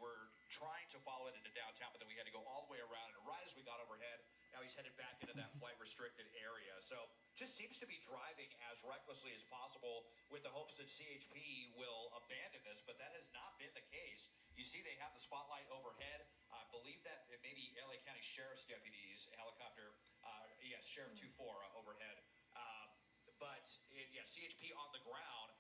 were trying to follow it into downtown, but then we had to go all the way around. And right as we got overhead, now he's headed back into that flight-restricted area. So just seems to be driving as recklessly as possible with the hopes that CHP will abandon this, but that has not been the case. You see they have the spotlight overhead. I believe that it may be LA County Sheriff's deputies, helicopter, yes, Sheriff 2-4 overhead. CHP on the ground.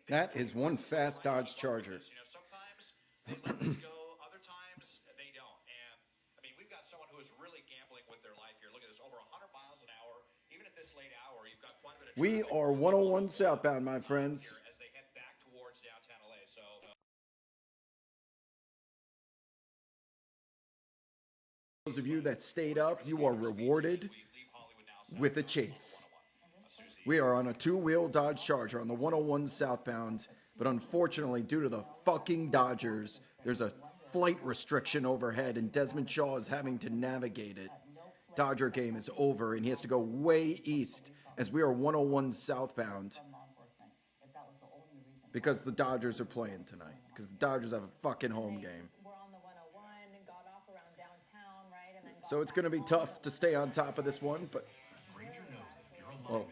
That is one fast Dodge Charger. You know, sometimes they let this go, other times they don't. And I mean, we've got someone who is really gambling with their life here. Look at this, over 100 miles an hour. Even at this late hour, you've got quite a bit of We are 101 southbound, my friends. As they head back towards downtown LA. So those of you that stayed up, you are rewarded with a chase. We are on a two-wheel Dodge Charger on the 101 southbound, but unfortunately, due to the fucking Dodgers, there's a flight restriction overhead, and Desmond Shaw is having to navigate it. Dodger game is over, and he has to go way east as we are 101 southbound because the Dodgers are playing tonight, because the Dodgers have a fucking home game. So it's going to be tough to stay on top of this one, but... Whoa.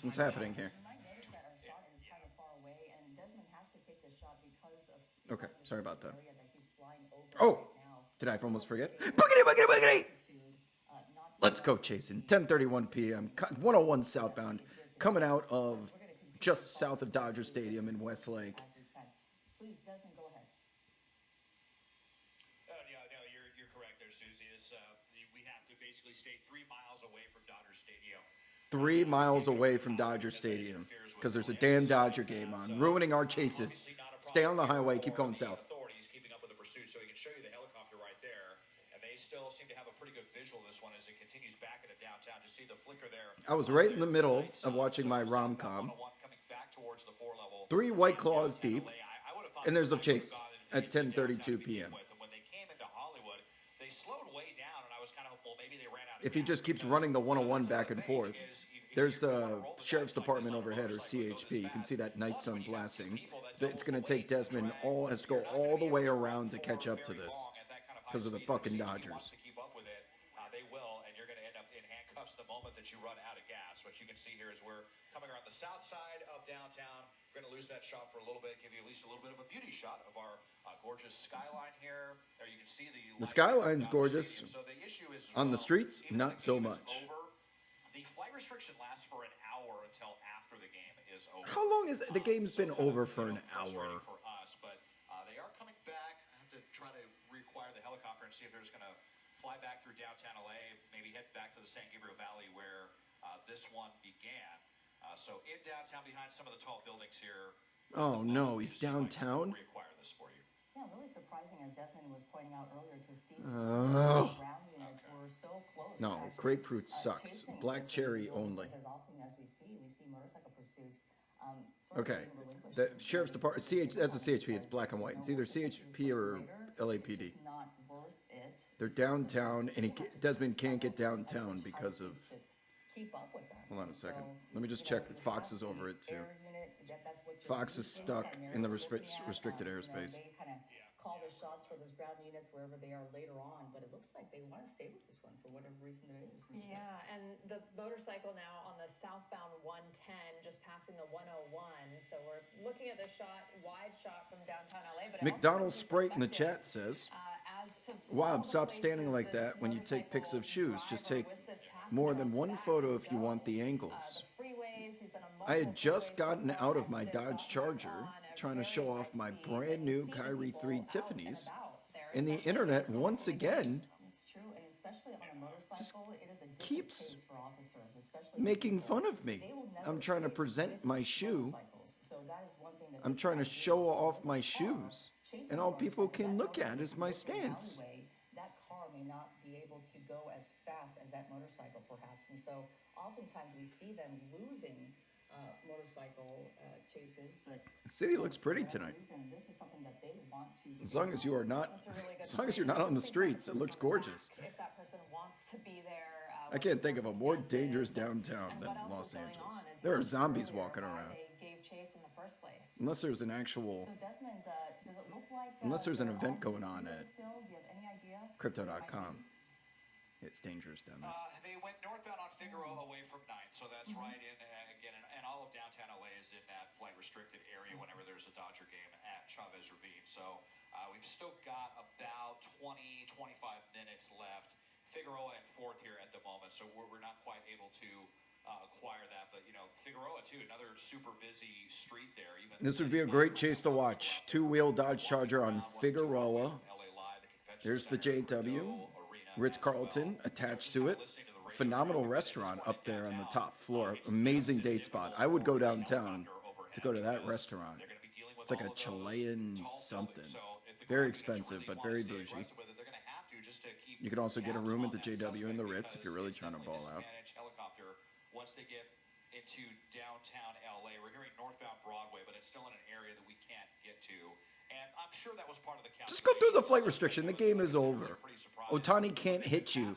What's happening here? Okay, sorry about that. Oh, did I almost forget? Boogity! Let's go chasing. 10:31 p.m. 101 southbound, coming out of just south of Dodger Stadium in Westlake. Please, Desmond, go ahead. You're correct there, Susie. We have to basically stay 3 miles away from Dodger Stadium. 3 miles away from Dodger Stadium, because there's a damn Dodger game on, ruining our chases. Stay on the highway, keep going south. Authorities keeping up with the pursuit, so we can show you the helicopter right there. And they still seem to have a pretty good visual of this one as it continues back into downtown. Just see the flicker there. I was right in the middle of watching my rom-com. 3 White Claws deep, and there's a chase at 10:32 p.m. When they came into Hollywood, they slowed way down, and I was kind of hopeful maybe they ran out of If he just keeps running the 101 back and forth, there's the Sheriff's Department overhead, or CHP. You can see that night sun blasting. It's going to take Desmond has to go all the way around to catch up to this because of the fucking Dodgers. They will, and you're going to end up in handcuffs the moment that you run out of gas. What you can see here is we're coming around the south side of downtown. We're going to lose that shot for a little bit, give you at least a little bit of a beauty shot of our gorgeous skyline here. There you can see the skyline's gorgeous. So the issue is on the streets, not so much. The flight restriction lasts for an hour until after the game is over. How long has the game's been over for an hour? For us, but they are coming back. I have to try to require the helicopter and see if they're just going to fly back through downtown LA, maybe head back to the San Gabriel Valley where this one began. So in downtown, behind some of the tall buildings here. Oh no, he's downtown. Require this for you. Yeah, really surprising, as Desmond was pointing out earlier, to see the ground units were so close. No, grapefruit sucks. Black cherry only. As often as we see motorcycle pursuits. Okay, the Sheriff's Department, that's a CHP. It's black and white. It's either CHP or LAPD. They're downtown, and Desmond can't get downtown because of... Hold on a second. Let me just check that Fox is over it, too. Fox is stuck in the restricted airspace. They kind of call the shots for those ground units wherever they are later on, but it looks like they want to stay with this one for whatever reason it is. Yeah, and the motorcycle now on the southbound 110, just passing the 101. So we're looking at the wide shot from downtown LA. But McDonald's Sprite in the chat says, "Wow, stop standing like that when you take pics of shoes. Just take more than one photo if you want the angles." I had just gotten out of my Dodge Charger trying to show off my brand new Kyrie 3 Tiffany's, and the internet once again just keeps making fun of me. I'm trying to present my shoe. I'm trying to show off my shoes, and all people can look at is my stance. That car may not be able to go as fast as that motorcycle, perhaps, and so oftentimes we see them losing motorcycle chases, but the city looks pretty tonight. This is something that they want to. As long as you are not, as long as you're not on the streets, it looks gorgeous. If that person wants to be there, I can't think of a more dangerous downtown than Los Angeles. There are zombies walking around. They gave chase in the first place. Unless there's an actual... So Desmond, does it look like Unless there's an they're event on going on freeway at still? Do you have any idea? Crypto.com. It's dangerous down there. They went northbound on Figueroa away from 9th, so that's right in, again, and all of downtown LA is in that flight-restricted area whenever there's a Dodger game at Chavez Ravine. So we've still got about 20, 25 minutes left. Figueroa and 4th here at the moment, so we're not quite able to acquire that. But, you know, Figueroa, too, another super busy street there. Even This would be a great chase to watch. Two-wheel Dodge Charger on Figueroa. There's the JW. Ritz-Carlton attached to it. Phenomenal restaurant up there on the top floor. Amazing date spot. I would go downtown to go to that restaurant. It's like a Chilean something. Very expensive, but very bougie. You can also get a room at the JW and the Ritz if you're really trying to ball out. Once they get into downtown LA, we're hearing northbound Broadway, but it's still in an area that we can't get to. And I'm sure that was part of the calculation. Just go through the flight restriction. The game is over. Otani can't hit you.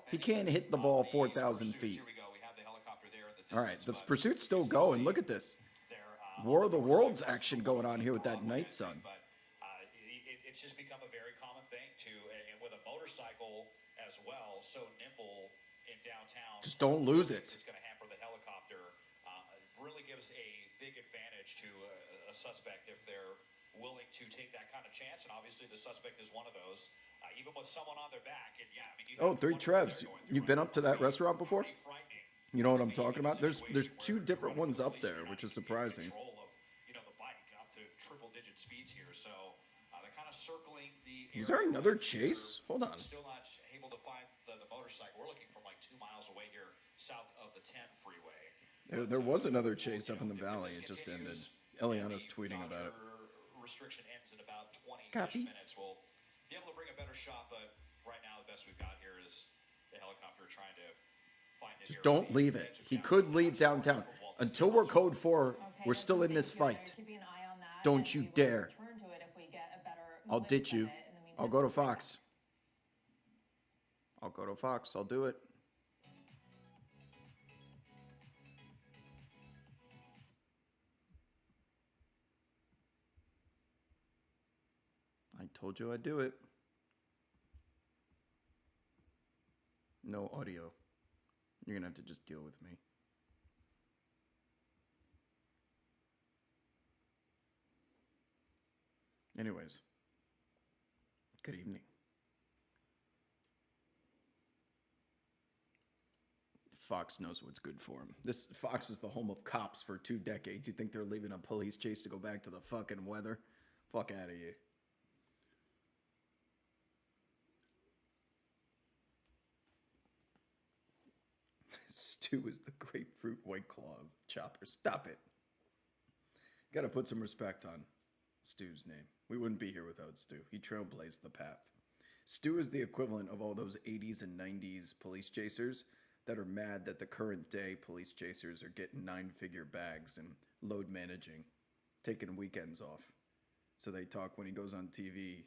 He can't hit the ball 4,000 feet. All right, the pursuit's still going. Look at this. War of the Worlds action going on here with that Night Sun. It's just become a very common thing and with a motorcycle as well, so nimble in downtown. Just don't lose it. It's going to hamper the helicopter. Really gives a big advantage to a suspect if they're willing to take that kind of chance, and obviously the suspect is one of those. Even with someone on their back, and yeah, I mean, oh, 3 Trevs. You've been up to that restaurant before? You know what I'm talking about? There's 2 different ones up there, which is surprising. You know, the bike up to triple-digit speeds here, so they're kind of circling the. Is there another chase? Hold on. Still not able to find the motorcycle. We're looking from like 2 miles away here, south of the 10 freeway. There was another chase up in the valley. It just ended. Eliana's tweeting about it. Restriction ends in about 20 minutes. We'll be able to bring a better shot, but right now the best we've got here is the helicopter trying to find it. Just don't leave it. He could leave downtown. Until we're code 4, we're still in this fight. Don't you dare. I'll ditch you. I'll go to Fox. I'll go to Fox. I'll do it. I told you I'd do it. No audio. You're gonna have to just deal with me. Anyways, good evening. Fox knows what's good for him. This Fox is the home of cops for 2 decades. You think they're leaving a police chase to go back to the fucking weather? Fuck out of here. Stu is the grapefruit White Claw of Chopper. Stop it. Gotta put some respect on Stu's name. We wouldn't be here without Stu. He trailblazed the path. Stu is the equivalent of all those 80s and 90s police chasers that are mad that the current day police chasers are getting 9-figure bags and load managing, taking weekends off. So they talk, when he goes on TV,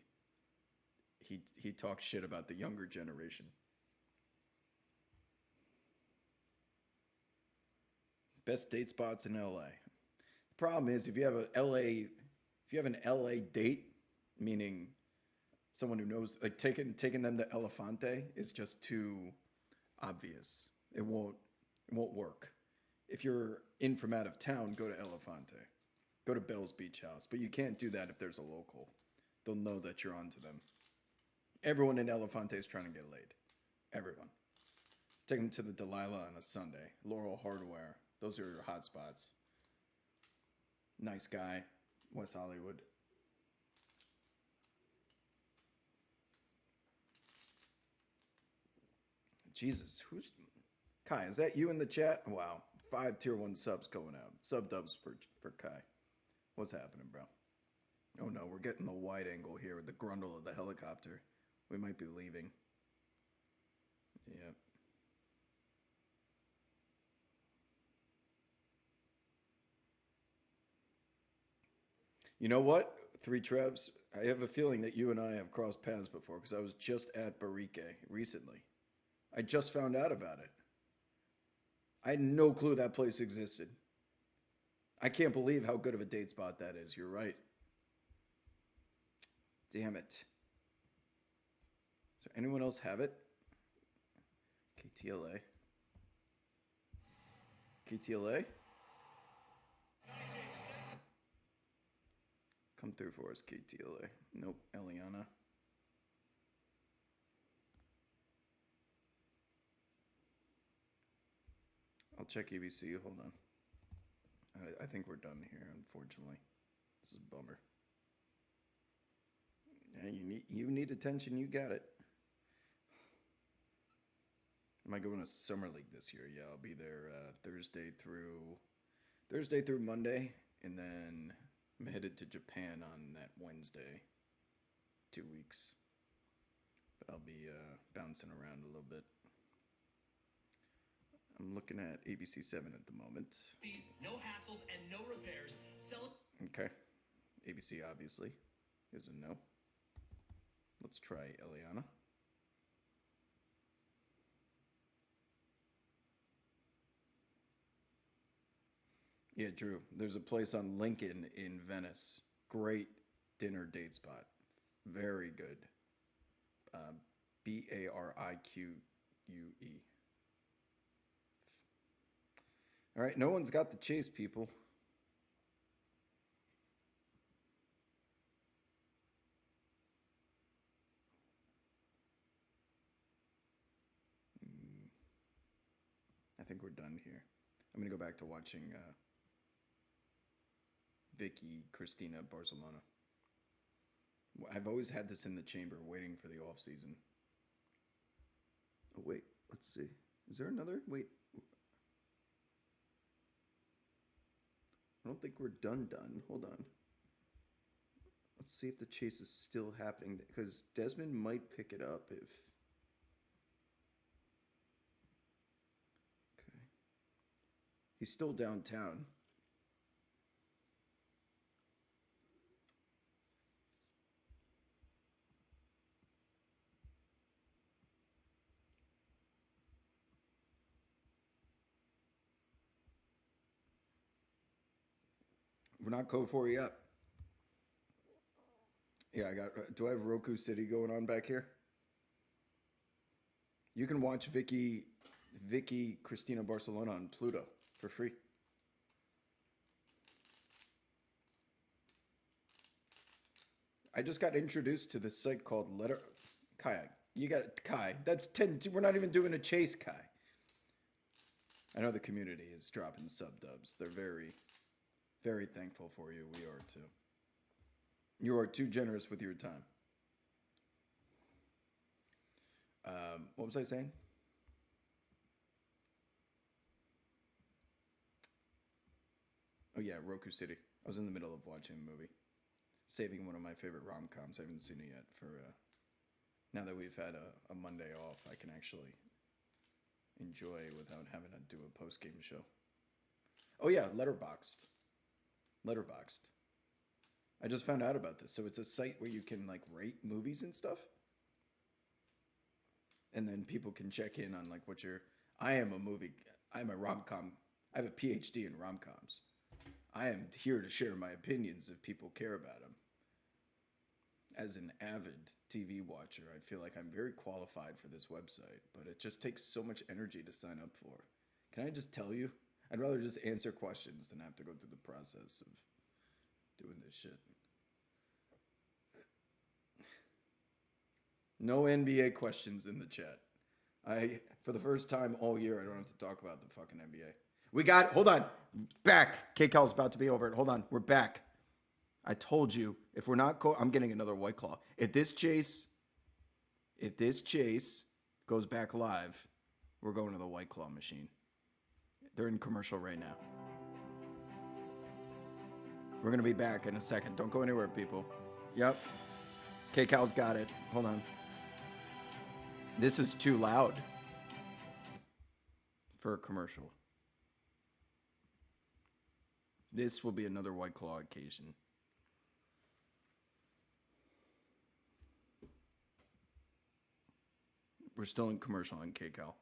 he talks shit about the younger generation. Best date spots in LA. The problem is if you have an LA date, meaning someone who knows, like taking them to Elefante is just too obvious. It won't work. If you're in from out of town, go to Elefante. Go to Bell's Beach House. But you can't do that if there's a local. They'll know that you're onto them. Everyone in Elefante is trying to get laid. Everyone. Take them to the Delilah on a Sunday. Laurel Hardware. Those are your hot spots. Nice guy. West Hollywood. Jesus, who's... Kai, is that you in the chat? Wow. 5 tier 1 subs going out. Sub dubs for Kai. What's happening, bro? Oh no, we're getting the wide angle here with the grundle of the helicopter. We might be leaving. Yep. You know what? 3 Trevs, I have a feeling that you and I have crossed paths before because I was just at Barrique recently. I just found out about it. I had no clue that place existed. I can't believe how good of a date spot that is. You're right. Damn it. Does anyone else have it? KTLA. KTLA? Come through for us, KTLA. Nope, Eliana. I'll check ABC. Hold on. I think we're done here, unfortunately. This is a bummer. Yeah, you need attention. You got it. Am I going to Summer League this year? Yeah, I'll be there Thursday through Monday, and then I'm headed to Japan on that Wednesday. 2 weeks. But I'll be bouncing around a little bit. I'm looking at ABC 7 at the moment. Fees, no hassles, and no repairs. Okay. ABC obviously is a no. Let's try Eliana. Yeah, Drew. There's a place on Lincoln in Venice. Great dinner date spot. Very good. Barique. All right, no one's got the chase, people. I think we're done here. I'm going to go back to watching Vicky Cristina Barcelona. I've always had this in the chamber waiting for the off season. Oh, wait. Let's see. Is there another? Wait. I don't think we're done. Hold on. Let's see if the chase is still happening. Because Desmond might pick it up if... Okay. He's still downtown. We're not code 4 yet. Yeah, I got. Do I have Roku City going on back here? You can watch Vicky Cristina Barcelona on Pluto for free. I just got introduced to this site called Letter. Kai, you got it, Kai. That's 10. We're not even doing a chase, Kai. I know the community is dropping sub dubs. They're very, very thankful for you. We are too. You are too generous with your time. What was I saying? Oh yeah, Roku City. I was in the middle of watching a movie. Saving one of my favorite rom-coms. I haven't seen it yet. For now that we've had a Monday off, I can actually enjoy without having to do a post-game show. Oh yeah, Letterboxd. I just found out about this. So it's a site where you can like rate movies and stuff. And then people can check in on like what you're... I'm a rom-com. I have a PhD in rom-coms. I am here to share my opinions if people care about them. As an avid TV watcher, I feel like I'm very qualified for this website, but it just takes so much energy to sign up for. Can I just tell you? I'd rather just answer questions than have to go through the process of doing this shit. No NBA questions in the chat. For the first time all year, I don't have to talk about the fucking NBA. Hold on. Back. K-Cal's about to be over it. Hold on. We're back. I told you, if we're not, I'm getting another White Claw. If this chase goes back live, we're going to the White Claw machine. They're in commercial right now. We're going to be back in a second. Don't go anywhere, people. Yep. K-Cal's got it. Hold on. This is too loud for a commercial. This will be another White Claw occasion. We're still in commercial on K-Cal.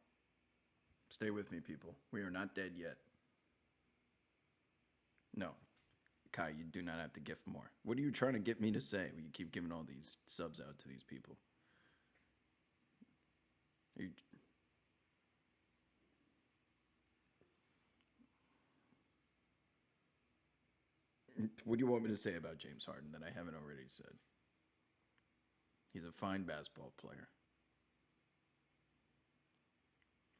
Stay with me, people. We are not dead yet. No. Kai, you do not have to gift more. What are you trying to get me to say when you keep giving all these subs out to these people? You... What do you want me to say about James Harden that I haven't already said? He's a fine basketball player.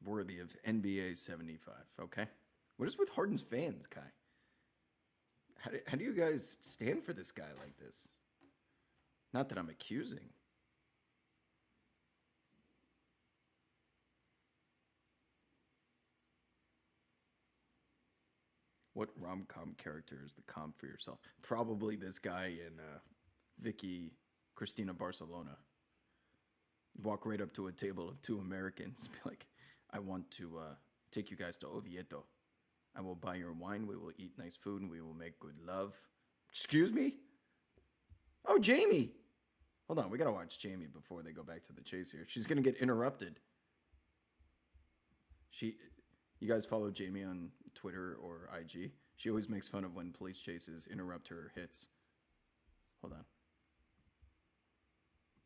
Worthy of NBA 75, okay? What is with Harden's fans, Kai? How do you guys stand for this guy like this? Not that I'm accusing. What rom-com character is the comp for yourself? Probably this guy in Vicky Cristina Barcelona. Walk right up to a table of two Americans. Be like, I want to take you guys to Oviedo. I will buy your wine. We will eat nice food and we will make good love. Excuse me? Oh, Jamie. Hold on. We got to watch Jamie before they go back to the chase here. She's going to get interrupted. You guys follow Jamie on Twitter or IG? She always makes fun of when police chases interrupt her hits. Hold on.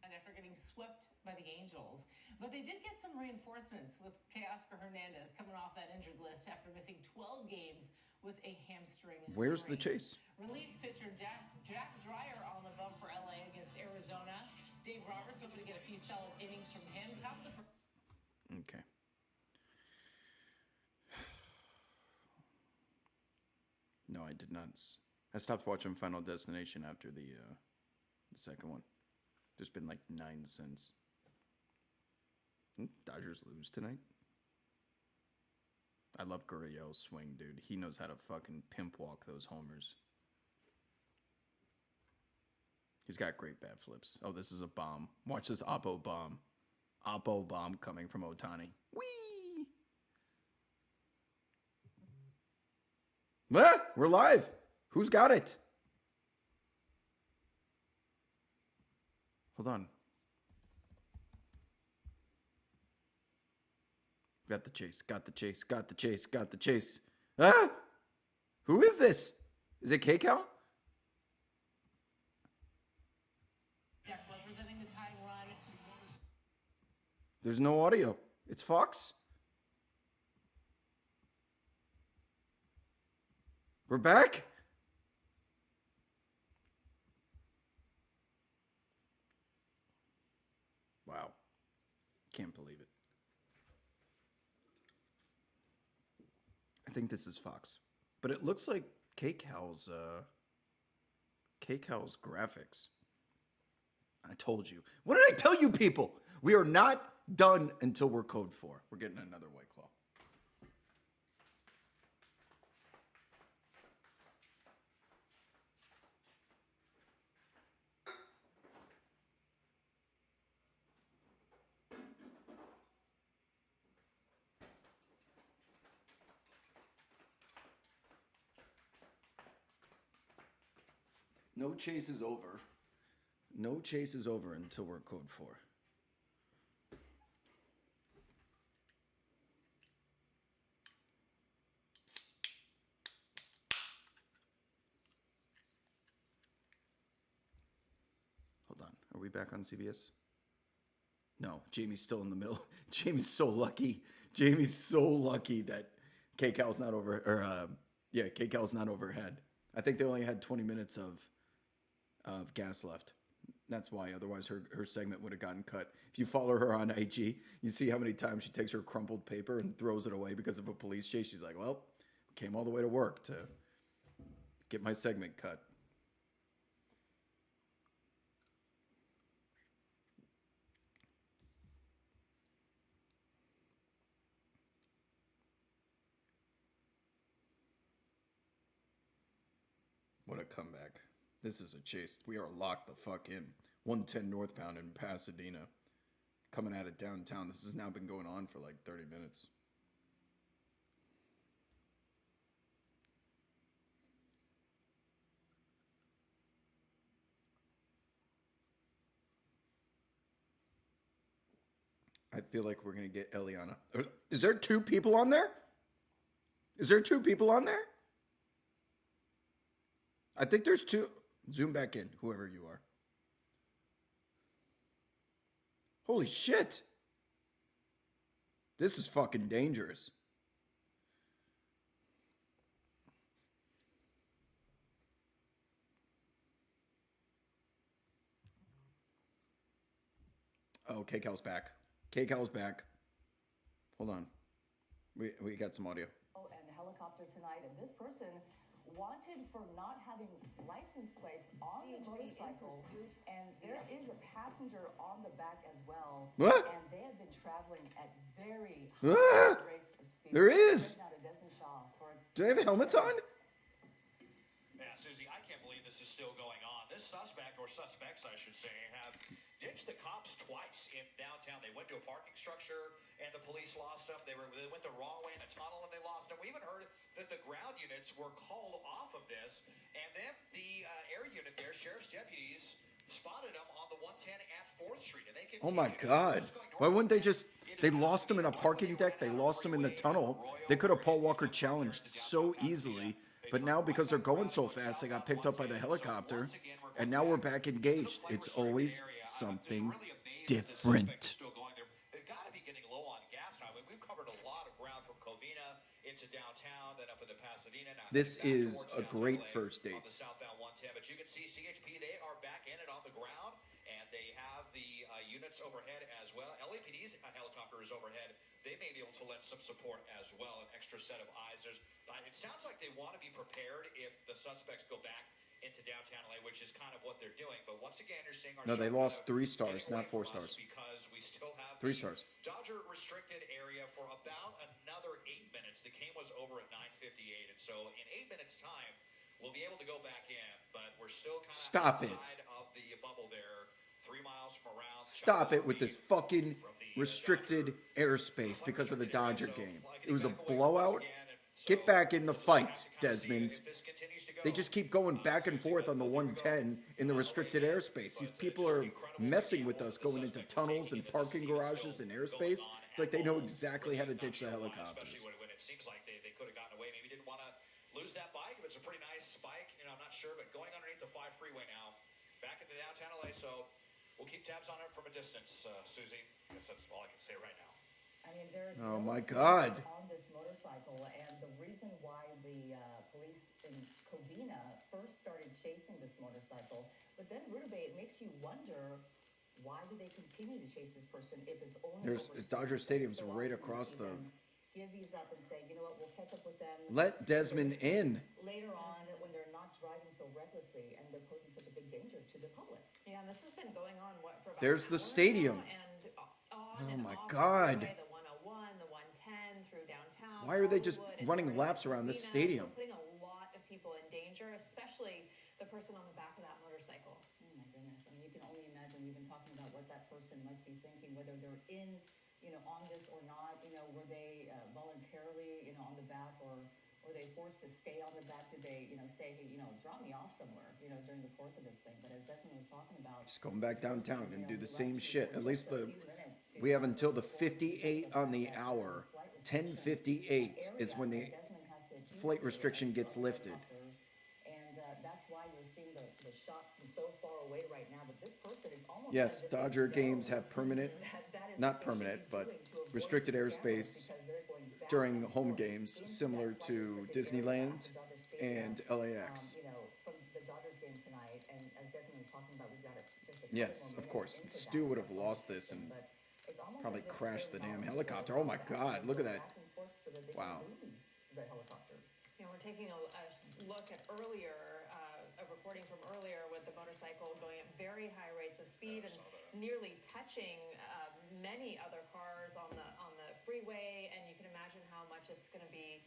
And after getting swept by the Angels. But they did get some reinforcements with Teoscar Hernandez coming off that injured list after missing 12 games with a hamstring Where's strain. the chase? Relief pitcher Jack Dreyer on the bump for LA against Arizona. Dave Roberts hoping to get a few solid innings from him. Top of the Okay. No, I did not. I stopped watching Final Destination after the second one. There's been like 9 since. Dodgers lose tonight. I love Gurriel's swing, dude. He knows how to fucking pimp walk those homers. He's got great bat flips. Oh, this is a bomb. Watch this Oppo bomb. Oppo bomb coming from Ohtani. Whee! Ah, we're live. Who's got it? Hold on. Got the chase, got the chase, got the chase, got the chase. Ah! Who is this? Is it KCal? deck representing the tying run. There's no audio. It's Fox. We're back? Wow. Can't believe it. I think this is Fox. But it looks like KCal's graphics. I told you. What did I tell you people? We are not done until we're code 4. We're getting another White Claw. No chase is over. No chase is over until we're code 4. Hold on. Are we back on CBS? No, Jamie's still in the middle. Jamie's so lucky. Jamie's so lucky that KCal's not over, or KCal's not overhead. I think they only had 20 minutes of gas left. That's why. Otherwise, her segment would have gotten cut. If you follow her on IG, you see how many times she takes her crumpled paper and throws it away because of a police chase. She's like, well, came all the way to work to get my segment cut. What a comeback. This is a chase. We are locked the fuck in. 110 northbound in Pasadena. Coming out of downtown. This has now been going on for like 30 minutes. I feel like we're going to get Eliana. Is there 2 people on there? Is there 2 people on there? I think there's two. Zoom back in, whoever you are. Holy shit. This is fucking dangerous. Oh, KCal's back. KCal's back. Hold on. We got some audio. And the helicopter tonight, and this person wanted for not having license plates on the motorcycle, and there is a passenger on the back as well. What? And they have been traveling at very Ah! high rates of speed. There is. Right now to Desmond Shaw for Do they have helmets on? Yeah, Susie, I can't believe this is still going on. This suspect, or suspects, I should say, have ditched the cops twice in downtown. They went to a parking structure, and the police lost them. They went the wrong way in a tunnel, and they lost them. We even heard that the ground units were called off of this, and then the air unit there, sheriff's deputies, spotted them on the 110 at 4th Street, and they continued. Oh my God. Why wouldn't they just... They lost him in a parking deck. They lost him in the tunnel. They could have Paul Walker challenged so easily. But now, because they're going so fast, they got picked up by the helicopter. And now we're back engaged. It's always something different. They've got to be getting low on gas now. We've covered a lot of ground from Covina into downtown, then up into Pasadena. Now This back is towards a great LA first date. on the southbound 110. But you can see CHP, they are back in it on the ground, and they have the units overhead as well. LAPD's helicopter is overhead. They may be able to lend some support as well, an extra set of eyes. It sounds like they want to be prepared if the suspects go back into downtown LA, which is kind of what they're doing. But once again, you're seeing our No, they show lost kind of 3 stars, getting not away 4 from us stars. because we still have 3 the stars. Dodger restricted area for about another 8 minutes. The game was over at 9:58, and so in 8 minutes' time, we'll be able to go back in. But we're still kind of Stop it. outside of the bubble there, 3 miles from around. Stop it with this fucking restricted airspace because of the Dodger game. It was a blowout. Get back in the fight, Desmond. They just keep going back and forth on the 110 in the restricted airspace. These people are messing with us going into tunnels and parking garages and airspace. It's like they know exactly how to ditch the helicopters. Especially when it seems like they could have gotten away. Maybe didn't want to lose that bike. If it's a pretty nice bike, I'm not sure. But going underneath the 5 freeway now, back into downtown LA. So we'll keep tabs on it from a distance, Susie. I guess that's all I can say right now. I mean, there's Oh no my police God. on this motorcycle, and the reason why the police in Covina first started chasing this motorcycle, but then Rutabaga, it makes you wonder, why do they continue to chase this person if it's only There's over Dodger speed limits? Stadium's So right often we across see the... them give these up and say, you know what, we'll catch up with them Let Desmond in. later on when they're not driving so recklessly and they're posing such a big danger to the public. Yeah, and this has been going on for about There's an the hour stadium. now, and on Oh and my off God. the freeway, the 101, the 110 through downtown. Why are they just Hollywood, it's running starting laps in around this Covina, stadium? So putting a lot of people in danger, especially the person on the back of that motorcycle. Oh my goodness. I mean, you can only imagine. We've been talking about what that person must be thinking, whether they're in, on this or not. Were they voluntarily, on the back, or were they forced to stay on the back? Did they, say, hey, drop me off somewhere, during the course of this thing? But as Desmond was talking about, Just going back this person, downtown and do who the same actually shit. for At least just a the... few minutes to We have until the explore this 58 on the that hour. there is a flight restriction 10:58 is when the area that Desmond has to adhere flight to restriction as gets well lifted. helicopters. And that's why you're seeing the shot from so far away right now. But this person is almost Yes, as if they Dodger know games have permanent, that is not what they should permanent, be but doing to avoid restricted these cameras, airspace because they're going back during and home forth games, into similar that flight to restricted area Disneyland at the Dodger Stadium, and LAX. from the Dodgers game tonight. And as Desmond was talking about, we've got just a couple Yes, more of minutes course. into Stu that would have flight lost this restriction, and but it's almost probably as if crashed the they're damn voluntarily helicopter. Oh my allowed to God, actually look at go that. back and forth so that they Wow. can lose the helicopters. We're taking a look at earlier, a recording from earlier with the motorcycle going at very high rates of speed and nearly touching many other cars on the freeway. And you can imagine how much it's going to be,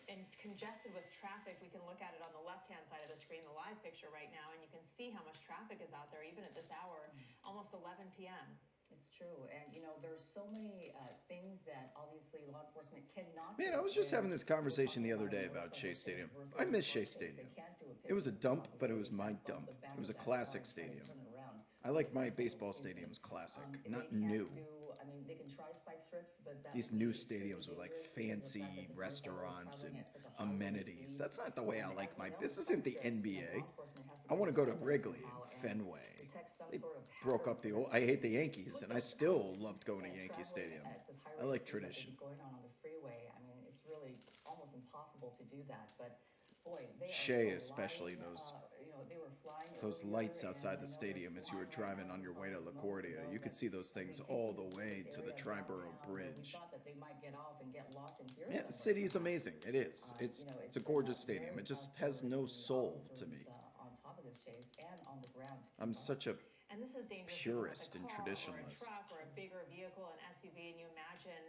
and congested with traffic. We can look at it on the left-hand side of the screen, the live picture right now, and you can see how much traffic is out there, even at this hour, almost 11 p.m. It's true, and there's so many things that obviously law enforcement cannot Man, do. I was just when having this we're conversation the other talking day about about motorcycle Shea Stadium. versus I miss a Shea road case. Stadium. They can't do a It was a pit dump, stop, but it so was they my can't bump dump. the back It was a of that classic car and try to stadium. turn it around. I like my Motorcycle, baseball excuse me. stadiums classic, They not can't new. do, they can try spike strips, but that These would be new extremely stadiums with like dangerous because of the fancy fact that this motorcycle is restaurants and traveling at such a high rate of amenities. speed. That's not the way I like As we my. know, This spike isn't the strips, NBA. law enforcement has to I get want to go to involved in Wrigley somehow and and Fenway. detect some They sort of broke pattern up the for old. them I to hate the Yankees, put and I them still out loved going to and Yankee traveling Stadium. at this high I rate of like speed that tradition. they'd be going on the freeway. I mean, it's really almost impossible to do that. But boy, they Shea, are especially flying, those they were flying those earlier, lights and outside I the know stadium they're as you were flying right driving now. on As your we way to saw just moments LaGuardia. ago You could that see those as we things take all you the through way this to the area Triborough downtown where we Bridge. thought that they might get off and get lost in here Yeah, the somewhere, city is perhaps. amazing. It is. It's It's a been gorgeous stadium. very It just tough has for no the soul to me. officers on top of this chase and on the ground to keep I'm up. such a And this is dangerous purist with and a car or a traditionalist. truck or a bigger vehicle, an SUV, and you imagine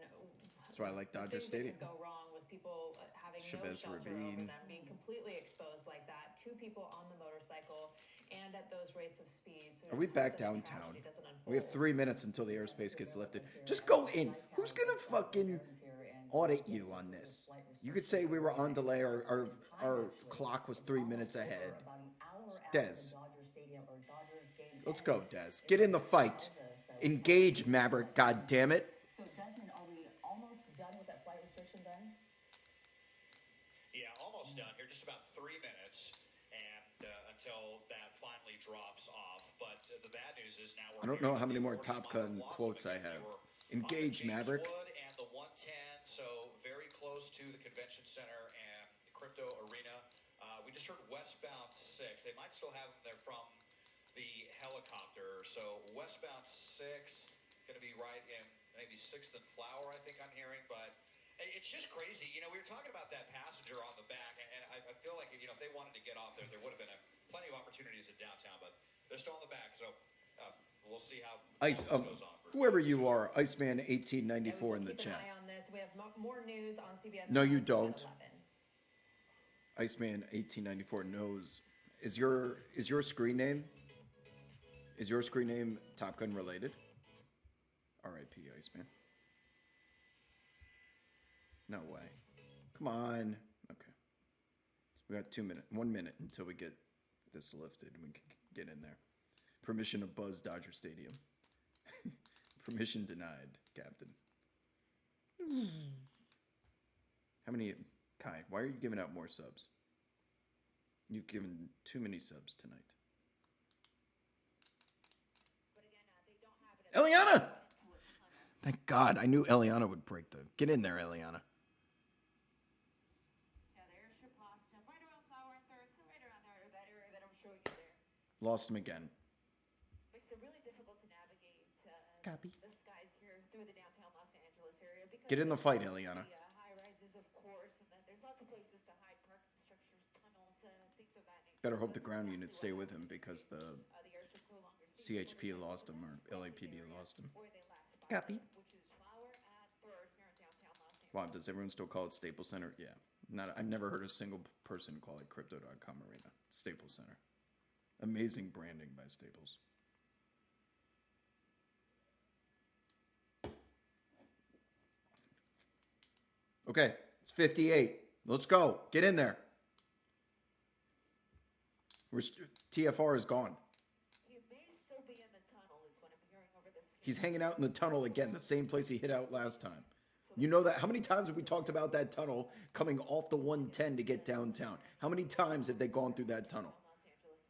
That's why I like the Dodger things Stadium. that could go wrong with people having no Chavez shelter Ravine. over them, being completely exposed like that, two people on the motorcycle, and at those rates of speed. So Are we just back hope that the downtown? tragedy doesn't We have unfold. 3 minutes until the airspace Here, gets bear with lifted. us here Just as go the in. Sky Who's County gonna gets fucking errands here and audit get you through on this this? flight You could restriction say we were on and delay. restriction time, Our actually. clock was It's 3 almost minutes ahead. over, about an hour after Des. the Dodger Stadium or Dodger game Let's go, ends, Des. is Get in the what it fight. tells us. Engage, We have Maverick. flight God damn it. So Desmond, are we almost done with that flight restriction then? Yeah, almost done here. Just about 3 minutes, and until that finally drops off. But the bad news is now we're. I don't know how many the more authorities Top might have Gun lost quotes them I again. have. They were Engage, on the Maverick. Jameswood and the 110, so very close to the convention center and the crypto arena. We just heard westbound 6. They might still have them there from the helicopter. So westbound 6 going to be right in maybe 6th and Flower, I think I'm hearing, but. It's just crazy. You know, we were talking about that passenger on the back, and I feel like, you know, if they wanted to get off there, there would have been plenty of opportunities in downtown, but they're still on the back, so we'll see how Ice, this goes on. whoever you are, Iceman 1894 in the Keep an chat. eye on this. We have more news on CBS. No, you Sports don't. at 11. Iceman 1894 knows. Is your screen name Top Gun related? R.I.P. Iceman. No way. Come on. Okay. We got 1 minute until we get this lifted and we can get in there. Permission to buzz Dodger Stadium. Permission denied, Captain. How many? Kai, why are you giving out more subs? You've given too many subs tonight. Eliana! Thank God. I knew Eliana would break the... Get in there, Eliana. Yeah, the airship lost him right around Flower and Third, so right around there, that area that I'm showing you there. Lost him again. Makes it really difficult to navigate Copy. the skies here through the downtown Los Angeles area. Because Get in the fight, Eliana. The high rises, of course, and then there's lots of places to hide, parking structures, tunnels, things of that nature. Better hope the ground units stay with him because the The airship no longer CHP lost him or LAPD lost him. where they last spotted Copy. him, which is Flower and Third here in downtown Los Angeles. Wow, does everyone still call it Staples Center? Yeah. I've never heard a single person call it Crypto.com Arena. Staples Center. Amazing branding by Staples. Okay, it's 58. Let's go. Get in there. TFR is gone. He may still be in the tunnel, is what I'm hearing over the He's hanging out in the tunnel again, the same place he hit out last time. You know that? How many times have we talked about that tunnel coming off the 110 to get downtown? How many times have they gone through that tunnel? Los Angeles.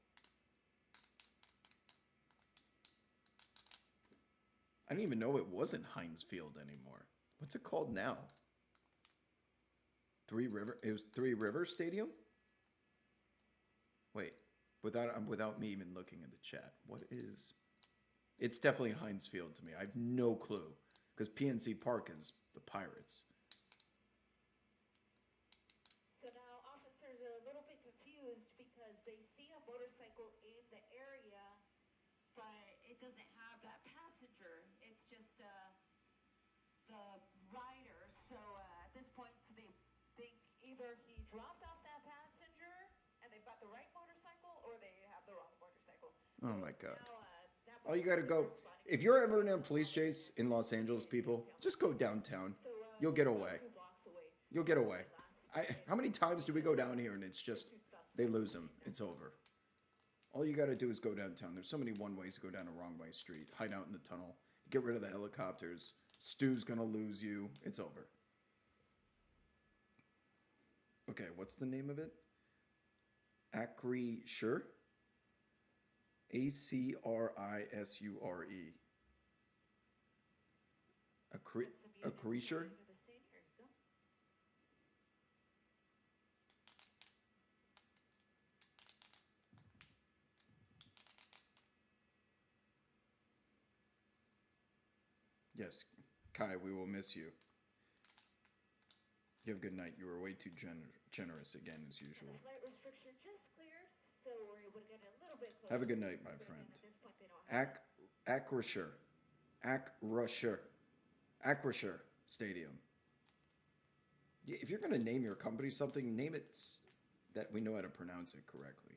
I didn't even know it wasn't Heinz Field anymore. What's it called now? It was Three Rivers Stadium? Wait, without me even looking at the chat, what is... It's definitely Heinz Field to me. I have no clue. Because PNC Park is the Pirates. So now officers are a little bit confused because they see a motorcycle in the area, but it doesn't have that passenger. It's just the rider. So at this point, they think either he dropped off that passenger and they've got the right motorcycle, or they have the wrong motorcycle. Oh my God. Now, Oh, you gotta go. If you're ever in a police chase in Los Angeles, people, just go downtown. You'll get away. You'll get away. How many times do we go down here and it's just, they lose them. It's over. All you gotta do is go downtown. There's so many one ways to go down a wrong way street. Hide out in the tunnel. Get rid of the helicopters. Stu's gonna lose you. It's over. Okay, what's the name of it? Acrisure? Acrisure? Acrisure? Yes, Kai, we will miss you. You have a good night. You were way too generous again, as usual. Flight restriction just cleared, so we're able to get a little bit closer. Have a good night, my friend. At this point, they don't have Acrisure. Acrisure Stadium. If you're going to name your company something, name it that we know how to pronounce it correctly.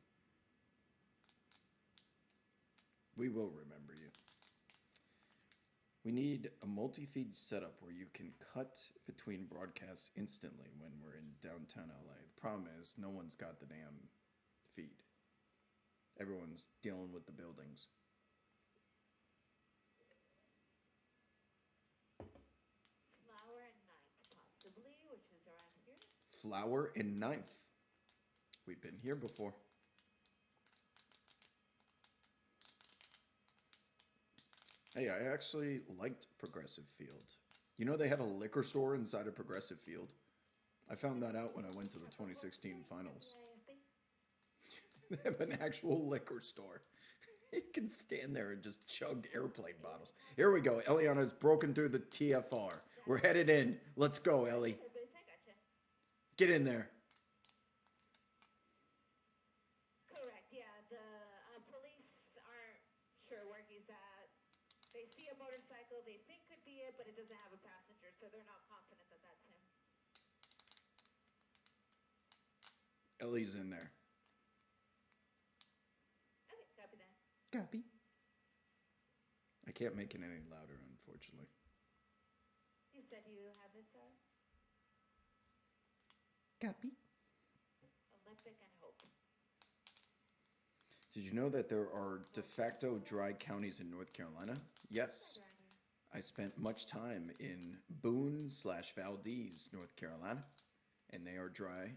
We will remember you. We need a multi-feed setup where you can cut between broadcasts instantly when we're in downtown LA. The problem is no one's got the damn feed. Everyone's dealing with the buildings. Flower and Ninth, possibly, which is around here. Flower and Ninth. We've been here before. Hey, I actually liked Progressive Field. You know they have a liquor store inside of Progressive Field? I found that out when I went to the 2016 finals. They have an actual liquor store. You can stand there and just chug airplane bottles. Here we go. Eliana's broken through the TFR. We're headed in. Let's go, Ellie. Get in there. Correct, yeah. The police aren't sure where he's at. They see a motorcycle they think could be it, but it doesn't have a passenger, so they're not confident that that's him. Ellie's in there. Okay, copy that. Copy. I can't make it any louder, unfortunately. You said you have it, sir? Copy. Olympic and Hope. Did you know that there are de facto dry counties in North Carolina? Yes. I spent much time in Boone/Valdez, North Carolina, and they are dry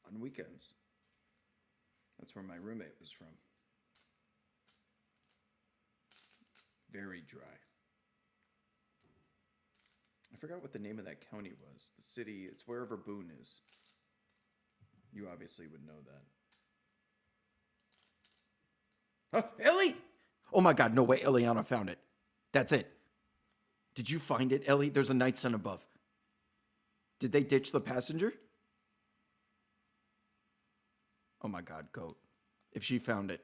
on weekends. That's where my roommate was from. Very dry. I forgot what the name of that county was. The city, it's wherever Boone is. You obviously would know that. Huh? Ellie! Oh my god, no way, Eliana found it. That's it. Did you find it, Ellie? There's a night sun above. Did they ditch the passenger? Oh my god, goat. If she found it.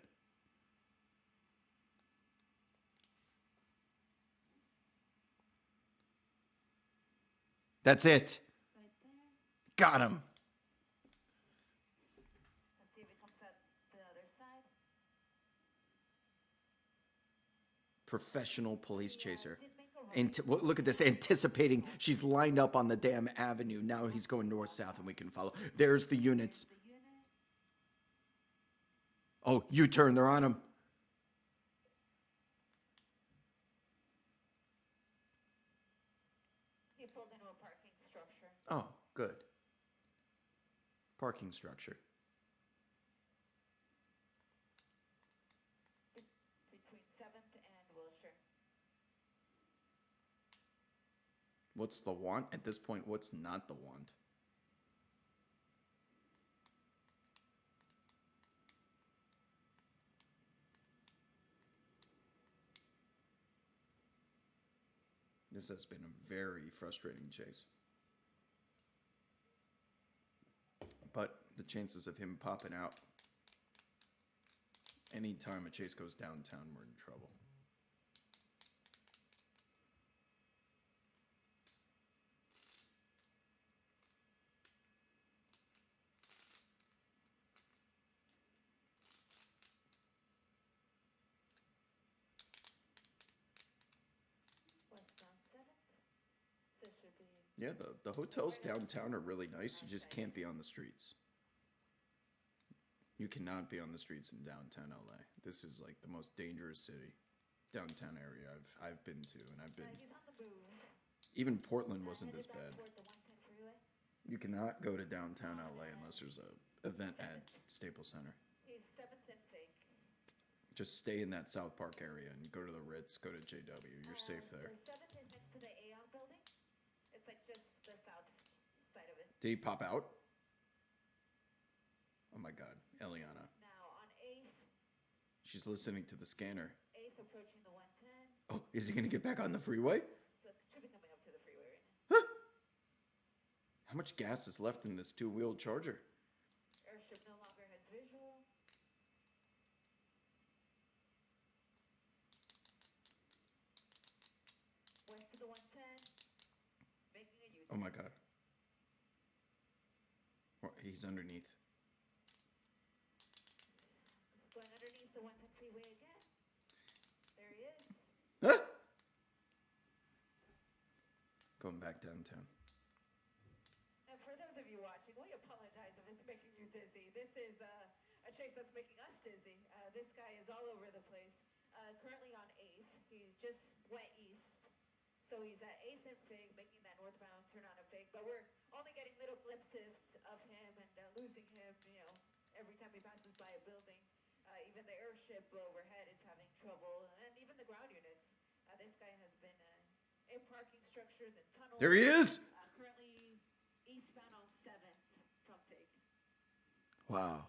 That's it. Right there. Got him. Let's see if it comes out the other side. Professional police chaser. Did make a right. Look at this, anticipating. She's lined up on the damn avenue. Now he's going north-south and we can follow. There's the units. The unit. Oh, U-turn, they're on him. He pulled into a parking structure. Oh, good. Parking structure. Between 7th and Wilshire. What's the want? At this point, what's not the want? This has been a very frustrating chase. But the chances of him popping out anytime a chase goes downtown, we're in trouble. Westbound 7th. So it should be. Yeah, the hotels downtown are really nice. You just can't be on the streets. You cannot be on the streets in downtown LA. This is like the most dangerous city, downtown area I've been to, and I've been. He's on the move. Even Portland wasn't headed this back bad. toward the 110 freeway. You cannot go to downtown LA unless there's a event at Staples Center. He's 7th and fake. Just stay in that South Park area and go to the Ritz, go to JW. You're safe there. So 7th is next to the Aon building. It's like just the south side of it. Did he pop out? Oh my God, Eliana. Now on 8th, She's listening to the scanner. 8th approaching the 110. Oh, is he gonna get back on the freeway? So should be coming up to the freeway right now. How much gas is left in this two-wheel Charger? Airship no longer has visual. West of the 110. Making a U-turn. Oh my God. Oh, he's underneath. Going underneath the 110 freeway again. There he is. Ah! Going back downtown. And for those of you watching, we apologize if it's making you dizzy. This is a chase that's making us dizzy. This guy is all over the place. Currently on 8th. He just went east. So he's at 8th and Fig, making that northbound turn on a Fig. But we're only getting little glimpses of him and losing him, every time he passes by a building. Even the airship overhead is having trouble. And even the ground units. This guy has been in parking structures and tunnels. There he is! Currently eastbound on 7th from Fig. Wow.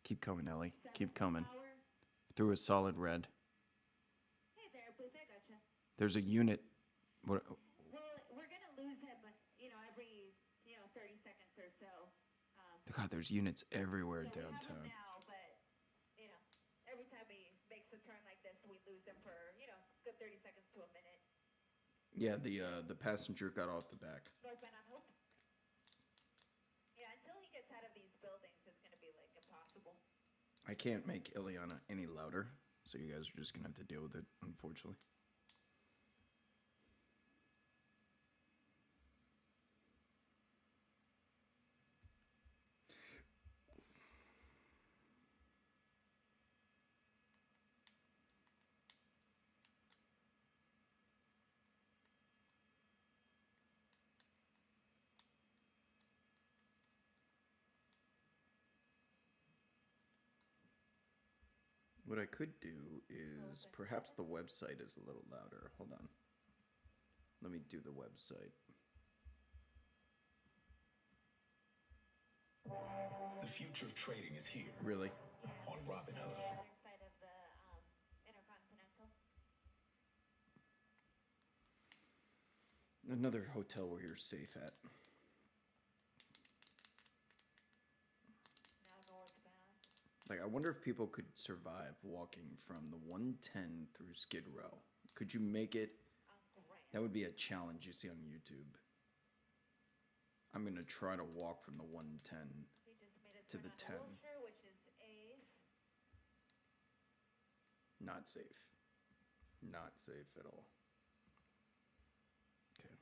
Keep coming, Ellie. 7th Keep coming. Power. Through a solid red. Hey there, Booth, I gotcha. There's a unit. What? Well, we're gonna lose him, but every 30 seconds or so. God, there's units everywhere So we have him downtown. now, but every time he makes a turn like this, we lose him for good 30 seconds to a minute. Yeah, the passenger got off the back. Northbound on Hope. Yeah, until he gets out of these buildings, it's gonna be like impossible. I can't make Ileana any louder, so you guys are just gonna have to deal with it, unfortunately. What I could do is perhaps the website is a little louder. Hold on. Let me do the website. The future of trading is here Really? on Robinhood. The other side of the Intercontinental. Another hotel where you're safe at. Now northbound. Like, I wonder if people could survive walking from the 110 through Skid Row. Could you make it? Grant. That would be a challenge you see on YouTube. I'm going to try to walk from the 110. He just made it To the 10. Wilshire, which is 8th. Not safe. Not safe at all. Okay.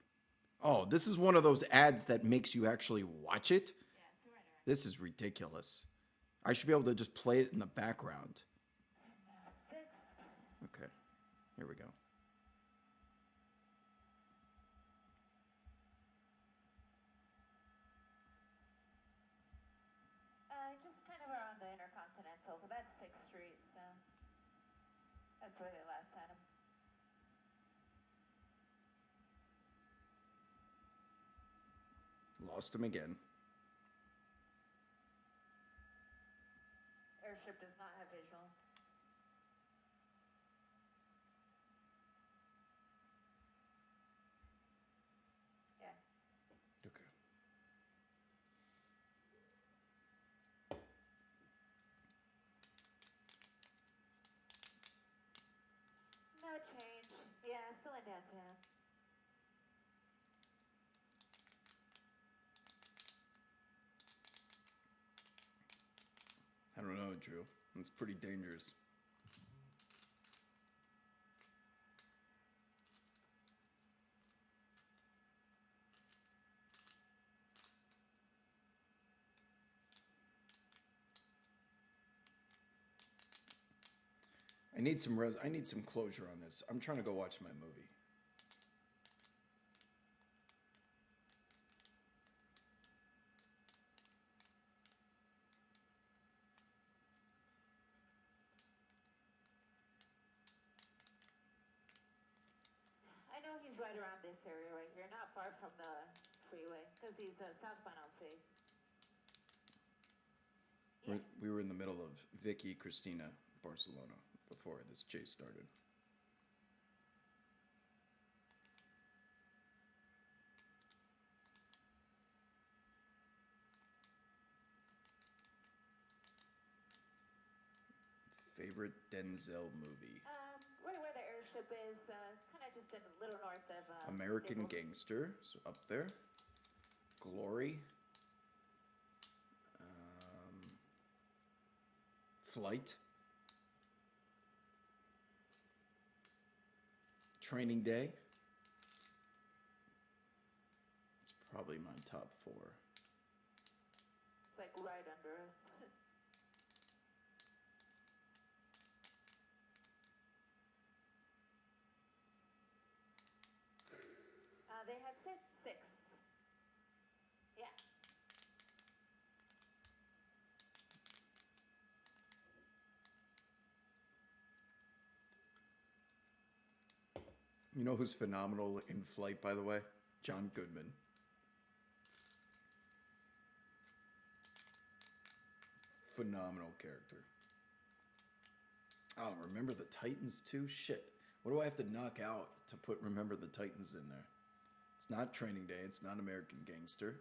Oh, this is one of those ads that makes you actually watch it? Yeah, surrender. This is ridiculous. I should be able to just play it in the background. Now 6th. Okay. Here we go. Just kind of around the Intercontinental, but that's 6th Street, so that's where they last had him. Lost him again. Airship does not have visual. Yeah. Okay. No change. Yeah, still in downtown. I don't know, Drew. It's pretty dangerous. I need some closure on this. I'm trying to go watch my movie. he's right around this area right here, not far from the freeway, because he's southbound on Fig. Yeah. We were in the middle of Vicky Cristina Barcelona before this chase started. Favorite Denzel movie? Right where the airship is, kind of just a little north of American Staples. Gangster, so up there. Glory. Flight. Training Day. It's probably my top 4. It's like right under us. They had sixth. Yeah. You know who's phenomenal in Flight, by the way? John Goodman. Phenomenal character. Oh, Remember the Titans too? Shit. What do I have to knock out to put Remember the Titans in there? It's not Training Day. It's not American Gangster.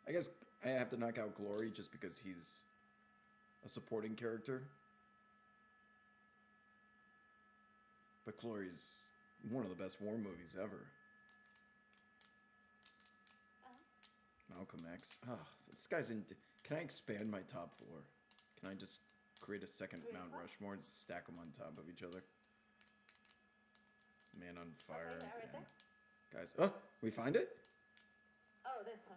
I guess I have to knock out Glory just because he's a supporting character. But Glory's one of the best war movies ever. Malcolm X. Oh, this guy's in... Can I expand my top 4? Can I just create a second Mount Rushmore and stack them on top of each other? Man on Fire. Okay, right there. Guys, oh, we find it? Oh, this one.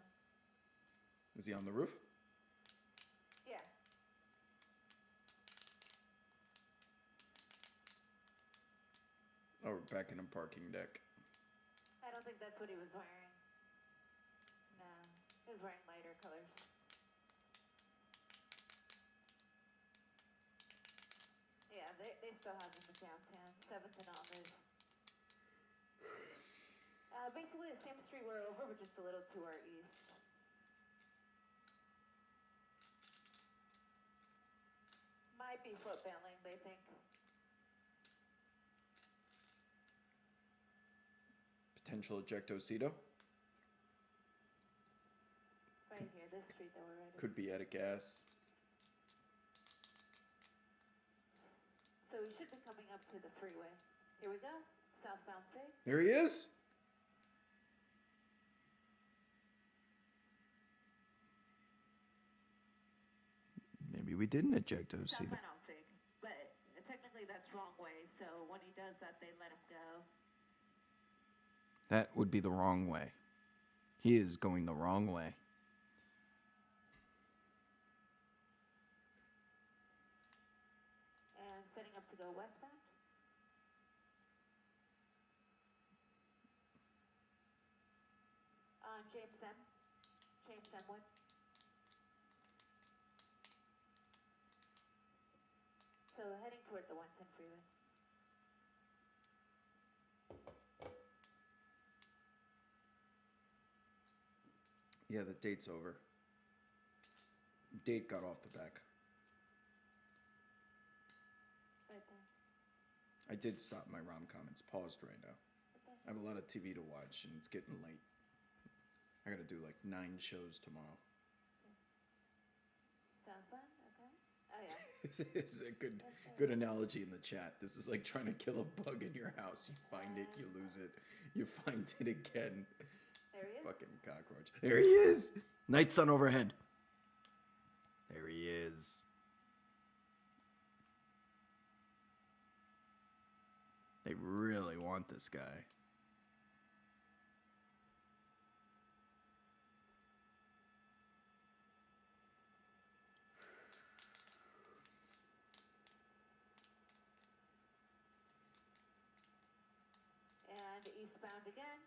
Is he on the roof? Yeah. Oh, we're back in a parking deck. I don't think that's what he was wearing. No, he was wearing lighter colors. Yeah, they still have him in downtown, 7th and Olive. Basically the same street we're over, but just a little to our east. Might be foot battling, they think. Potential Ejecto Seato. Right here, this street that we're right in. Could be at a gas. So we should be coming up to the freeway. Here we go, southbound Fig. There he is. Maybe we didn't Ejecto Seato. Southbound on Fig, but technically that's wrong way, so when he does that, they let him go. That would be the wrong way. He is going the wrong way. And setting up to go westbound. On James M. Wood. So heading toward the 110 freeway. Yeah, the date's over. Date got off the back. Right there. I did stop my rom-com. It's paused right now. I have a lot of TV to watch, and it's getting late. I gotta do like 9 shows tomorrow. Southbound, okay. Oh yeah. This is a good analogy in the chat. This is like trying to kill a bug in your house. You find it, you lose it, you find it again. There he is. Fucking cockroach. There he is! Night sun overhead. There he is. They really want this guy. And eastbound again.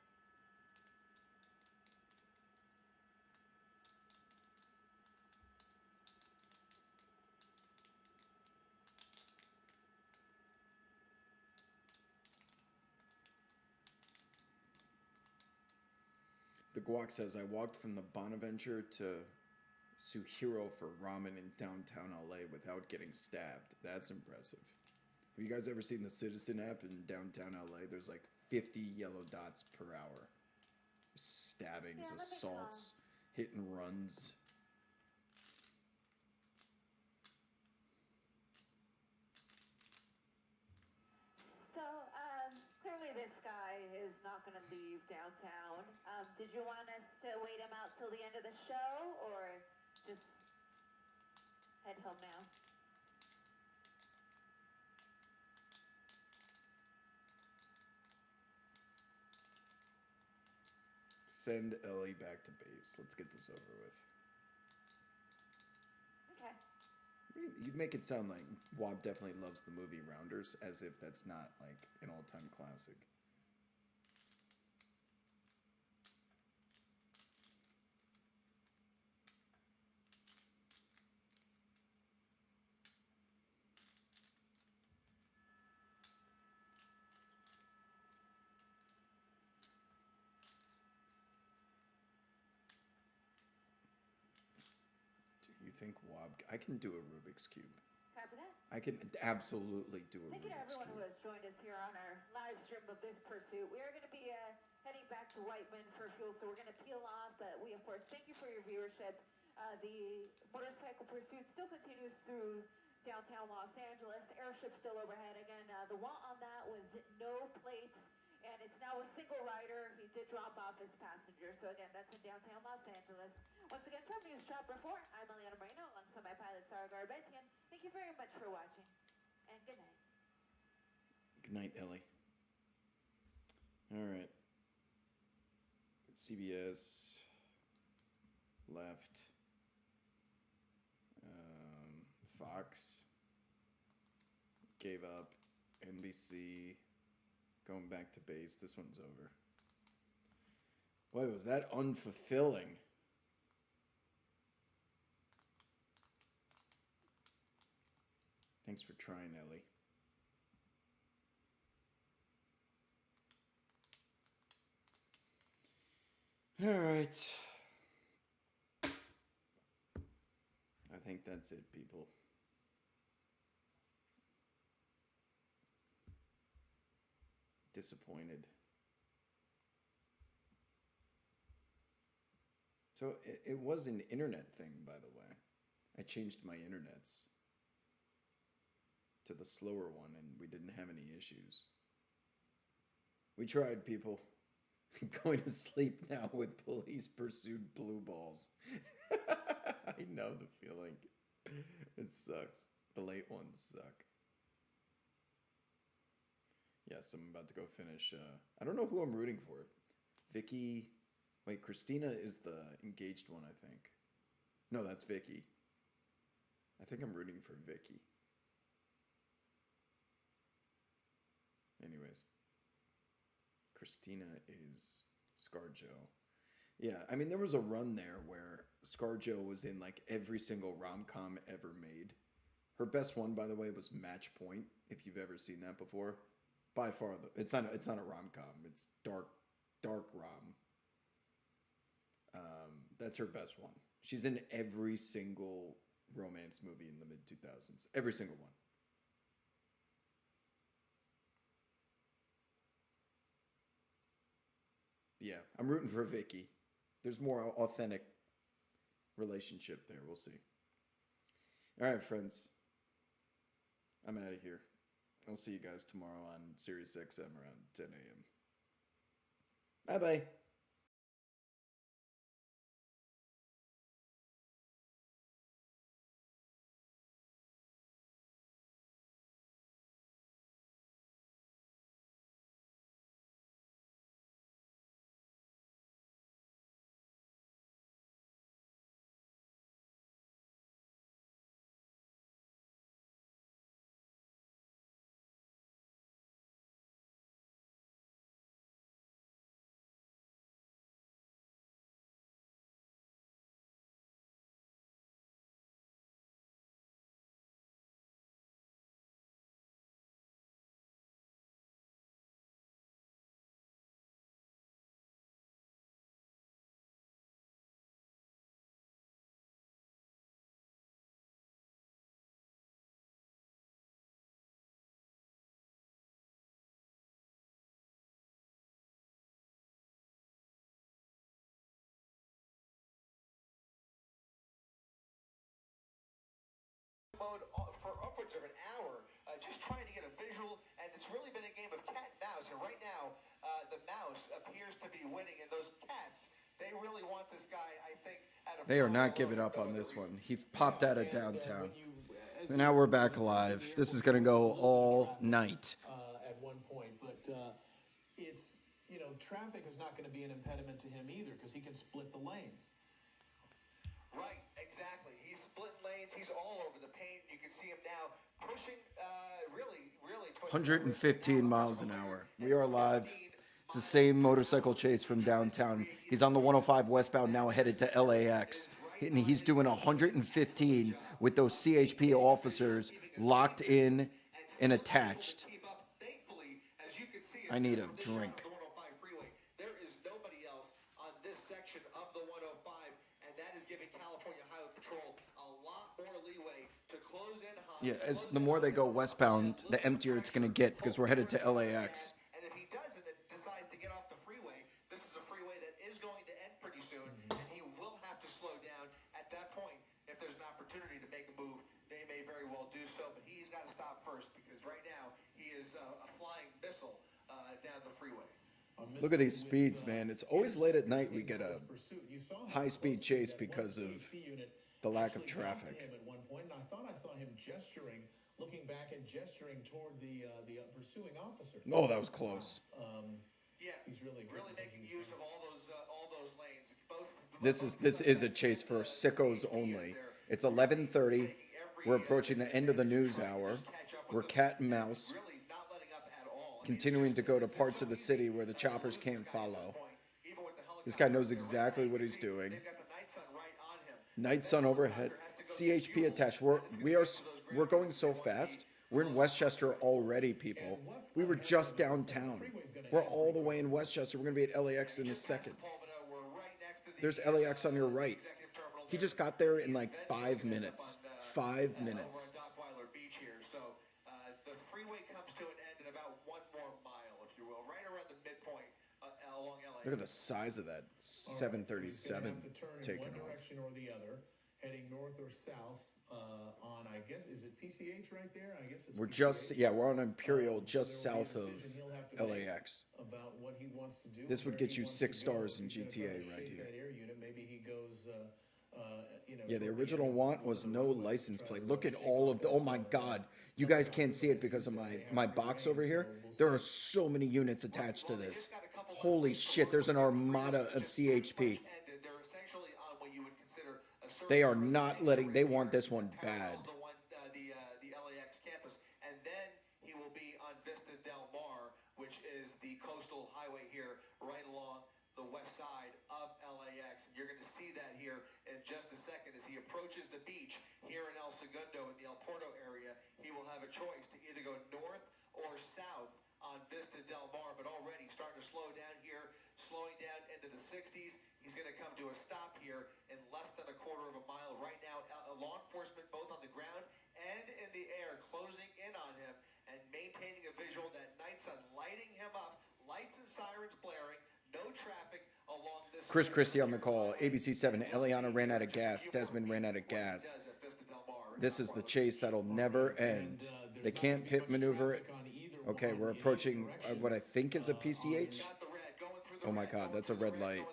Guac says, I walked from the Bonaventure to Suhiro for ramen in downtown LA without getting stabbed. That's impressive. Have you guys ever seen the Citizen app in downtown LA? There's like 50 yellow dots per hour. Stabbings, assaults, hit and runs. So, clearly this guy is not going to leave downtown. Did you want us to wait him out till the end of the show, or just head home now? Send Ellie back to base. Let's get this over with. Okay. You make it sound like Wob definitely loves the movie Rounders, as if that's not like an all-time classic. Do you think Wob? I can do a Rubik's Cube. Copy that. I can absolutely do a Thank you to Rubik's everyone who Cube. has joined us here on our live stream of this pursuit. We are going to be heading back to Whiteman for fuel, so we're going to peel off. But we, of course, thank you for your viewership. The motorcycle pursuit still continues through downtown Los Angeles. Airship still overhead. Again, the want on that was no plates, and it's now a single rider. He did drop off his passenger. So again, that's in downtown Los Angeles. Once again, from News Shop Report, I'm Eliana Moreno alongside my pilot, Sarah Garbetian. Thank you very much for watching, and good night. Good night, Ellie. All right. CBS left. Fox gave up. NBC going back to base. This one's over. Boy, was that unfulfilling. Thanks for trying, Ellie. All right. I think that's it, people. Disappointed. So it was an internet thing, by the way. I changed my internets to the slower one, and we didn't have any issues. We tried, people. Going to sleep now with police pursued blue balls. I know the feeling. It sucks. The late ones suck. Yes, I'm about to go finish. I don't know who I'm rooting for. Vicky. Wait, Christina is the engaged one, I think. No, that's Vicky. I think I'm rooting for Vicky. Anyways. Christina is ScarJo. Yeah, I mean, there was a run there where ScarJo was in like every single rom-com ever made. Her best one, by the way, was Match Point, if you've ever seen that before. By far, it's not a rom-com. It's dark rom. That's her best one. She's in every single romance movie in the mid-2000s. Every single one. Yeah, I'm rooting for Vicky. There's more authentic relationship there. We'll see. All right, friends. I'm out of here. I'll see you guys tomorrow on Sirius XM around 10 a.m. Bye-bye. road for upwards of an hour, just trying to get a visual, and it's really been a game of cat and mouse. And right now, the mouse appears to be winning, and those cats, they really want this guy, I think, out of They are not giving up on this one. He popped out of downtown. And now we're back live. This is going to go all night. At one point, but it's, traffic is not going to be an impediment to him either because he can split the lanes. Right, exactly. He's splitting lanes. He's all over the paint. You can see him now pushing, really. 115 miles an hour. We are live. It's the same motorcycle chase from downtown. He's on the 105 westbound now headed to LAX. And he's doing 115 with those CHP officers locked in and attached. I need a drink. There is nobody else on this section of the 105, and that is giving California Highway Patrol a lot more leeway to close in. Yeah, as the more they go westbound, the emptier it's going to get because we're headed to LAX. And if he doesn't and decides to get off the freeway, this is a freeway that is going to end pretty soon, and he will have to slow down. At that point, if there's an opportunity to make a move, they may very well do so, but he's got to stop first because right now he is a flying missile down the freeway. Look at these speeds, man. It's always late at night we get a high-speed chase because of the lack of traffic. At one point, and I thought I saw him gesturing, looking back and gesturing toward the pursuing officer. Oh, that was close. Yeah, he's really making use of all those lanes. This is a chase for sickos only. It's 11:30. We're approaching the end of the news hour. We're cat and mouse, continuing to go to parts of the city where the choppers can't follow. This guy knows exactly what he's doing. Night sun overhead, CHP attached. We're going so fast. We're in Westchester already, people. We were just downtown. We're all the way in Westchester. We're going to be at LAX in a second. There's LAX on your right. He just got there in like 5 minutes. 5 minutes. So the freeway comes to an end in about 1 more mile, if you will, right around the midpoint along LA. Look at the size of that 737 taking one off. direction or the other, heading north or south on, I guess, is it PCH right there? I guess it's We're PCH. we're on Imperial, just There will be a south of decision he'll have to make LAX. about what he wants to do. This would where get he you wants 6 to go. stars in If he's gonna try GTA to right shape here. that air unit, maybe he goes, Yeah, the toward original end want of was the no roadway to license try plate. to Look at shake all off of the, that, oh my God. You guys can't see it because of my box over here. There are so many units attached to this. Holy shit, there's an armada of CHP. They're essentially on what you would consider a service They are road not that letting, they makes want this one parallels bad. the LAX campus, and then he will be on Vista Del Mar, which is the coastal highway here right along the west side of LAX. And you're going to see that here in just a second as he approaches the beach here in El Segundo in the El Porto area. He will have a choice to either go north or south on Vista Del Mar, but already starting to slow down here, slowing down into the 60s. He's going to come to a stop here in less than a quarter of a mile. Right now, law enforcement both on the ground and in the air closing in on him and maintaining a visual. That night sun lighting him up, lights and sirens blaring, no traffic along this. Chris Christie on the call. ABC7. Eliana ran out of gas. Desmond ran out of gas. This is the chase that'll never end. They can't pit maneuver it. Okay, we're approaching what I think is a PCH. Oh my God, that's a red light.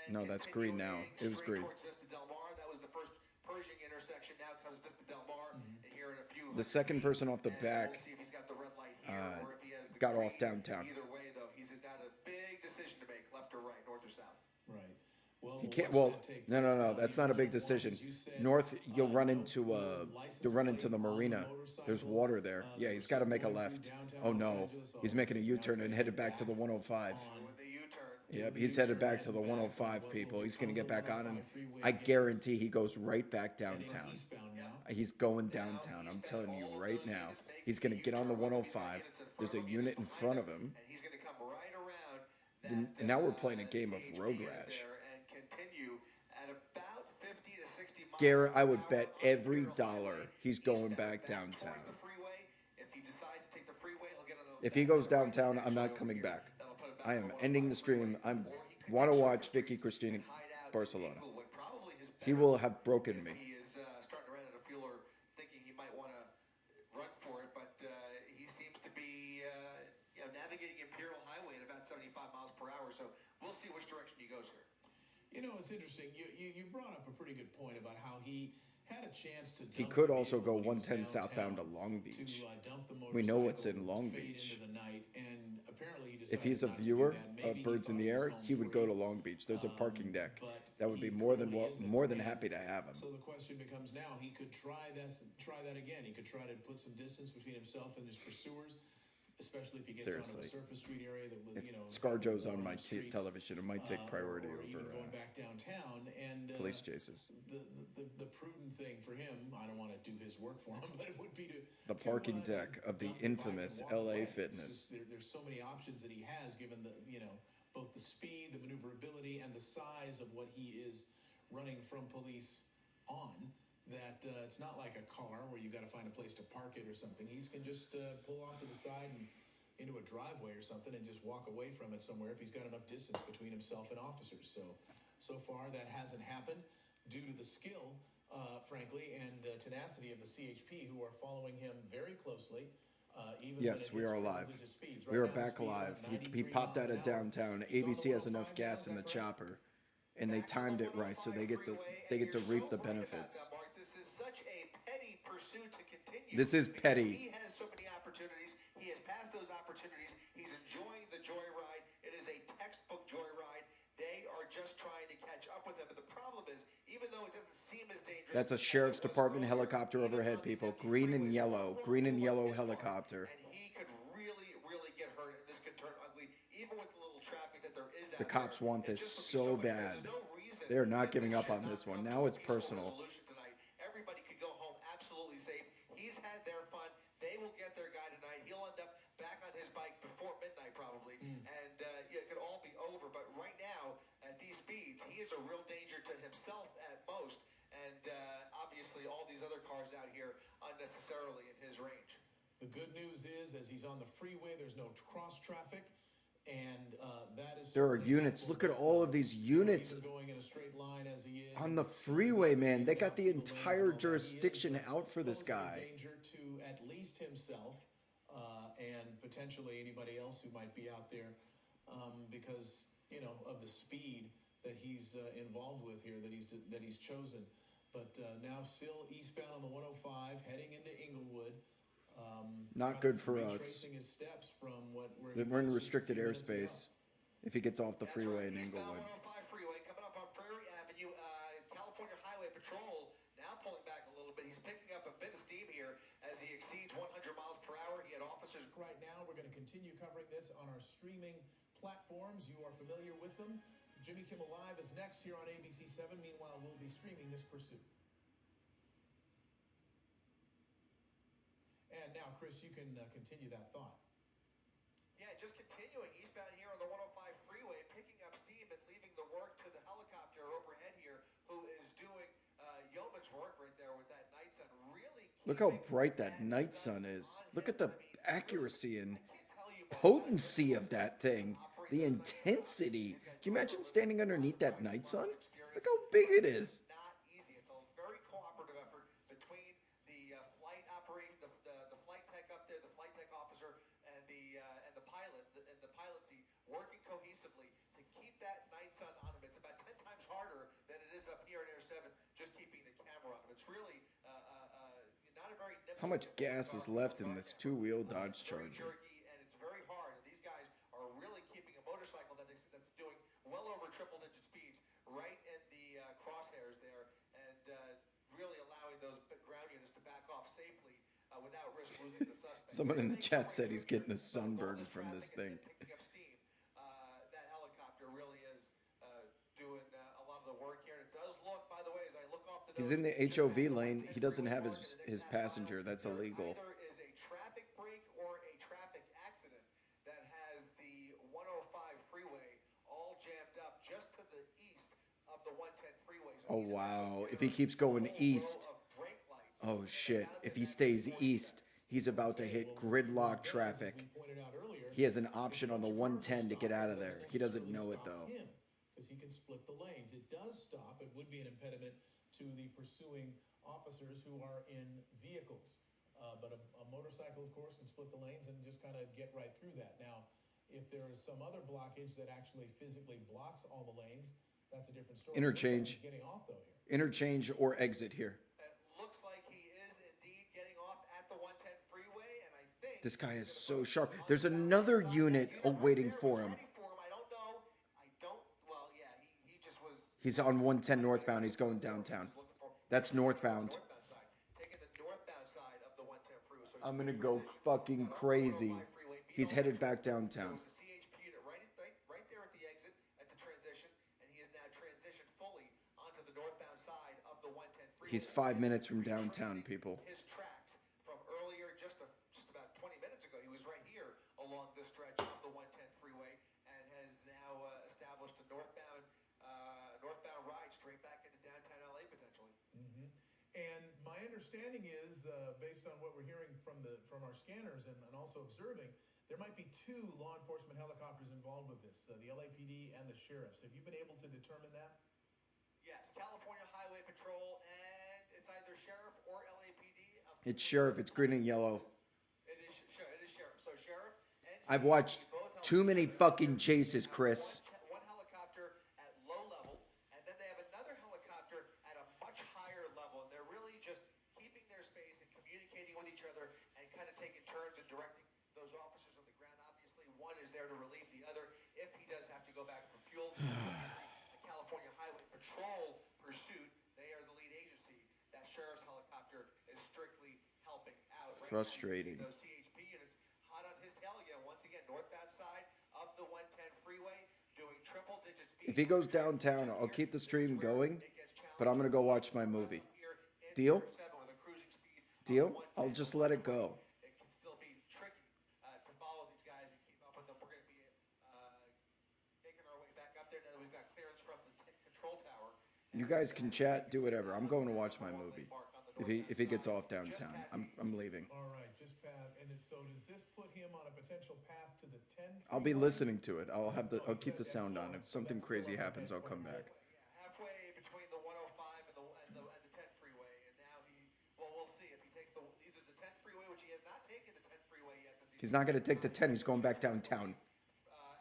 No, that's green now. It was green. That was the first Pershing intersection. Now comes Vista Del Mar. And here in a few. The second person off the back We'll see if he's got the red light here or if he has the got green. off downtown. Either way, though, he's got a big decision to make, left or right, north or south. right. Well, He can't. Well, no. That's not a big decision. North, you'll run into the marina. There's water there. Yeah, he's got to make a left. Oh no, he's making a U-turn and headed back to the 105. With the U-turn. Yep, he's headed back to the 105. People, he's gonna get back on, and I guarantee he goes right back downtown. He's going downtown. I'm telling you right now. He's gonna get on the 105. There's a unit in front of him. And he's going to come right around that, And now we're playing a game of CHP road there rash. and continue at about 50 to 60 miles Garrett, I per would hour bet on the every Imperial dollar Highway. he's going stepping back downtown. towards the freeway. If he decides to take the freeway, he'll get on the If he goes downtown, I'm not coming back. I am ending the stream. I want to watch Vicky Cristina Barcelona. He will have broken me. He is starting to run out of fuel or thinking he getting Imperial Highway at about 75 miles per hour. So we'll see which direction he goes here. You know, it's interesting. You brought up a pretty good point about how he had a chance to. He Dump could the also vehicle go when he was 110 southbound to downtown Long Beach. To dump the We know what's in motorcycle, Long fade Beach. into the night, and apparently he If decided he's a not to do viewer that. of Maybe Birds in thought the he was Air, home he would go free. to Long Beach. There's a parking deck. But That would be he more than clearly isn't, more than and happy to have him. So the question becomes now: he could try that again. He could try to put some distance between himself and his pursuers, especially if he gets onto a Seriously. surface street area that was, If you know, ScarJo's on my streets, television, it might take priority or over even going back downtown. And police chases. the prudent thing for him, I don't want to do his work for him, but it would be to The parking deck of the dump bike and infamous walk LA away. It's Fitness. just there's so many options that he has, given the both the speed, the maneuverability, and the size of what he is running from police on. That it's not like a car where you got to find a place to park it or something. He can just pull off to the side and into a driveway or something and just walk away from it somewhere if he's got enough distance between himself and officers. So far that hasn't happened due to the skill, frankly, and tenacity of the CHP, who are following him very closely. Even Yes, when we it hits are alive. triple-digit speeds. We Right are now, the back speed alive. of He 93 popped miles out an of hour. downtown. He's on the ABC has 105 enough now, gas is in that the correct? chopper, and they timed it right, so they get to reap the benefits. Mark, this is such a petty pursuit to continue. This is because petty. He has so many opportunities. He has passed those opportunities. He's enjoying the joyride. It is a textbook joyride. They are just trying to catch up with him. But the problem is, even though it doesn't seem as dangerous, That's a as it sheriff's was department earlier, helicopter even overhead, on these people. empty Green and freeways, yellow. one Green and rule yellow is one. helicopter. And he could really get hurt, and this could turn ugly, even with the little traffic that there is out The cops there. want It this just would be so much better. bad. There's no reason They are not that giving this up should on not this one. come Now to a it's peaceful personal. resolution tonight. Everybody could go home absolutely safe. He's had their fun. They will get their guy tonight. He'll end up back on his bike before midnight probably, and it could all be over. But right now, at these speeds, he is a real danger to himself at most, and obviously all these other cars out here unnecessarily in his range. The good news is, as he's on the freeway, there's no cross traffic, and that is. There are certainly units. helpful, Look at but, all of these units even going in a straight line as he is on the it's freeway, still man. They got the lanes and all entire that. He jurisdiction is, out for this poses a guy. danger to at least himself and potentially anybody else who might be out there, because of the speed that he's involved with here, that he's chosen. But now still eastbound on the 105, heading into Inglewood. Not kind good of for us. retracing his steps from where he We're in was just a restricted few minutes ago. airspace if he gets off the That's freeway right. in Eastbound Inglewood. 105 freeway coming up on Prairie Avenue. California Highway Patrol now pulling back a little bit. He's picking up a bit of steam here as he exceeds 100 miles per hour. He had officers. Right now, we're going to continue covering this on our streaming platforms. You are familiar with them. Jimmy Kimmel Live is next here on ABC7. Meanwhile, we'll be streaming this pursuit. And now, Chris, you can continue that thought. Yeah, just continuing eastbound here on the 105 freeway, picking up steam and leaving the work to the helicopter overhead here, who is doing yeoman's work right there with that night sun. Really Look how keeping bright that night sun sun is. on Look him. at the I mean, accuracy and I can't tell you, but potency of that thing. The intensity. Can you imagine standing underneath that night sun? Look how big it is. Not easy. It's a very cooperative effort between the flight operation, the flight tech up there, the flight tech officer, and the pilot and the pilot seat working cohesively to keep that night sun on him. It's about 10 times harder than it is up here in Air 7, just keeping the camera on him. It's really not a very. How much gas is left in this two-wheel Dodge Very Charger? jerky, and it's very hard. And these guys are really keeping a motorcycle that's doing well over triple-digit speeds right in the crosshairs there, and really allowing those ground units to back off safely without risk losing the suspect. Someone in the chat said he's getting a sunburn from this thing. Picking up steam, that helicopter really is doing a lot of the work here. And it does look, by the way, as I look off the He's in the HOV lane. He doesn't have his passenger. That's illegal. Either is a traffic break or a traffic accident that has the 105 freeway all jammed up just to the east of the 110 freeway. So Oh, he's about to wow. enter If he keeps a going whole row east. of brake lights. Oh, shit. Now If that he that's stays enforced east, he's about to hit gridlock traffic. He has an option on the 110 to get out of there. He doesn't know it, though. Because he can split the lanes. It does stop. It would be an impediment to the pursuing officers who are in vehicles. But a motorcycle, of course, can split the lanes and just kind of get right through that. Now, If there is some other blockage that actually physically blocks all the lanes, that's a different story. Interchange. He's getting off though here. Interchange or exit here. It looks like he is indeed getting off at the 110 freeway, and I think This guy is so sharp. There's another unit waiting for him. I don't know. Well, yeah, he just was. He's on 110 northbound. He's going downtown. That's northbound. Taking the northbound side of the 110 freeway. So I'm gonna go fucking crazy. He's headed back downtown. It was a CHP unit right there at the exit at the transition, and he has now transitioned fully onto the northbound side of the 110 freeway. He's 5 minutes from downtown, people. His tracks from earlier, just about 20 minutes ago, he was right here along this stretch of the 110 freeway, and has now established a northbound ride straight back into downtown LA potentially. And my understanding is, based on what we're hearing from our scanners and also observing, there might be 2 law enforcement helicopters involved with this, the LAPD and the sheriffs. Have you been able to determine that? Yes, California Highway Patrol, and it's either sheriff or LAPD. It's sheriff. It's green and yellow. It is sheriff. So sheriff and I've watched too many fucking chases, Chris. One helicopter at low level, and then they have another helicopter at a much higher level. And they're really just keeping their space and communicating with each other and kind of taking turns and directing those officers on the ground. Obviously, one is there to relieve the other if he does have to go back for fuel. The California Highway Patrol pursuit, they are the lead agency. That sheriff's helicopter is strictly helping out. Right Frustrating. now, those CHP units hot on his tail again. Once again, northbound side of the 110 freeway, doing triple digit speed. If he goes downtown, I'll keep the stream going, but I'm gonna go watch my movie. Deal? Deal? I'll just let it go. It can still be tricky to follow these guys and keep up with them. We're going to be making our way back up there now that we've got clearance from the control tower. You guys can chat, do whatever. I'm going to watch my movie. If he gets off downtown, I'm leaving. All right, just Pat. And so does this put him on a potential path to the 10? I'll be listening to it. I'll keep the sound on. If something crazy happens, I'll come back. Halfway between the 105 and the 10 freeway, and now we'll see if he takes either the 10 freeway, which he has not taken the 10 freeway yet. He's not going to take the 10. He's going back downtown.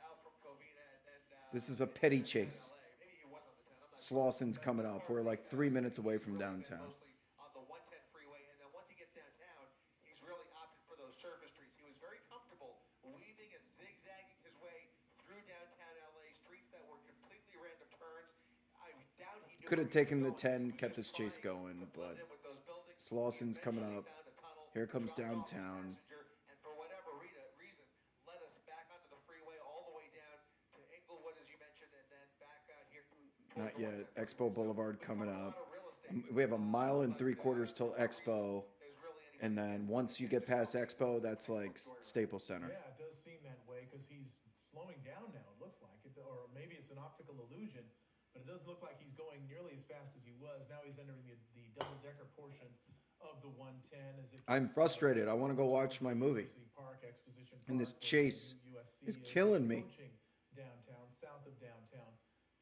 Out from Covina, and then This is a petty chase. maybe he was on the 10. I'm not Slauson's coming up. We're like 3 minutes away from downtown. mostly on the 110 freeway, and then once he gets downtown, he's really opted for those surface streets. He was very comfortable weaving and zigzagging his way through downtown LA, streets that were completely random turns. I doubt he knew Could have where he taken was the going. 10, He was kept just this chase trying going, to blend but in with those buildings. Slauson's He coming eventually up. found a tunnel, Here comes dropped off his downtown. passenger, and for whatever reason, led us back onto the freeway all the way down to Inglewood, as you mentioned, and then back out here. Not yet. Expo Boulevard coming up. We have a mile and 3/4 till Expo. And then once you get past Expo, that's like Staples Center. Yeah, it does seem that way because he's slowing down now, it looks like. Or maybe it's an optical illusion, but it doesn't look like he's going nearly as fast as he was. Now he's entering the double-decker portion of the 110. I'm frustrated. I want to go watch my movie. Park, Exposition And this Park, chase USC is killing me. approaching downtown, south of downtown.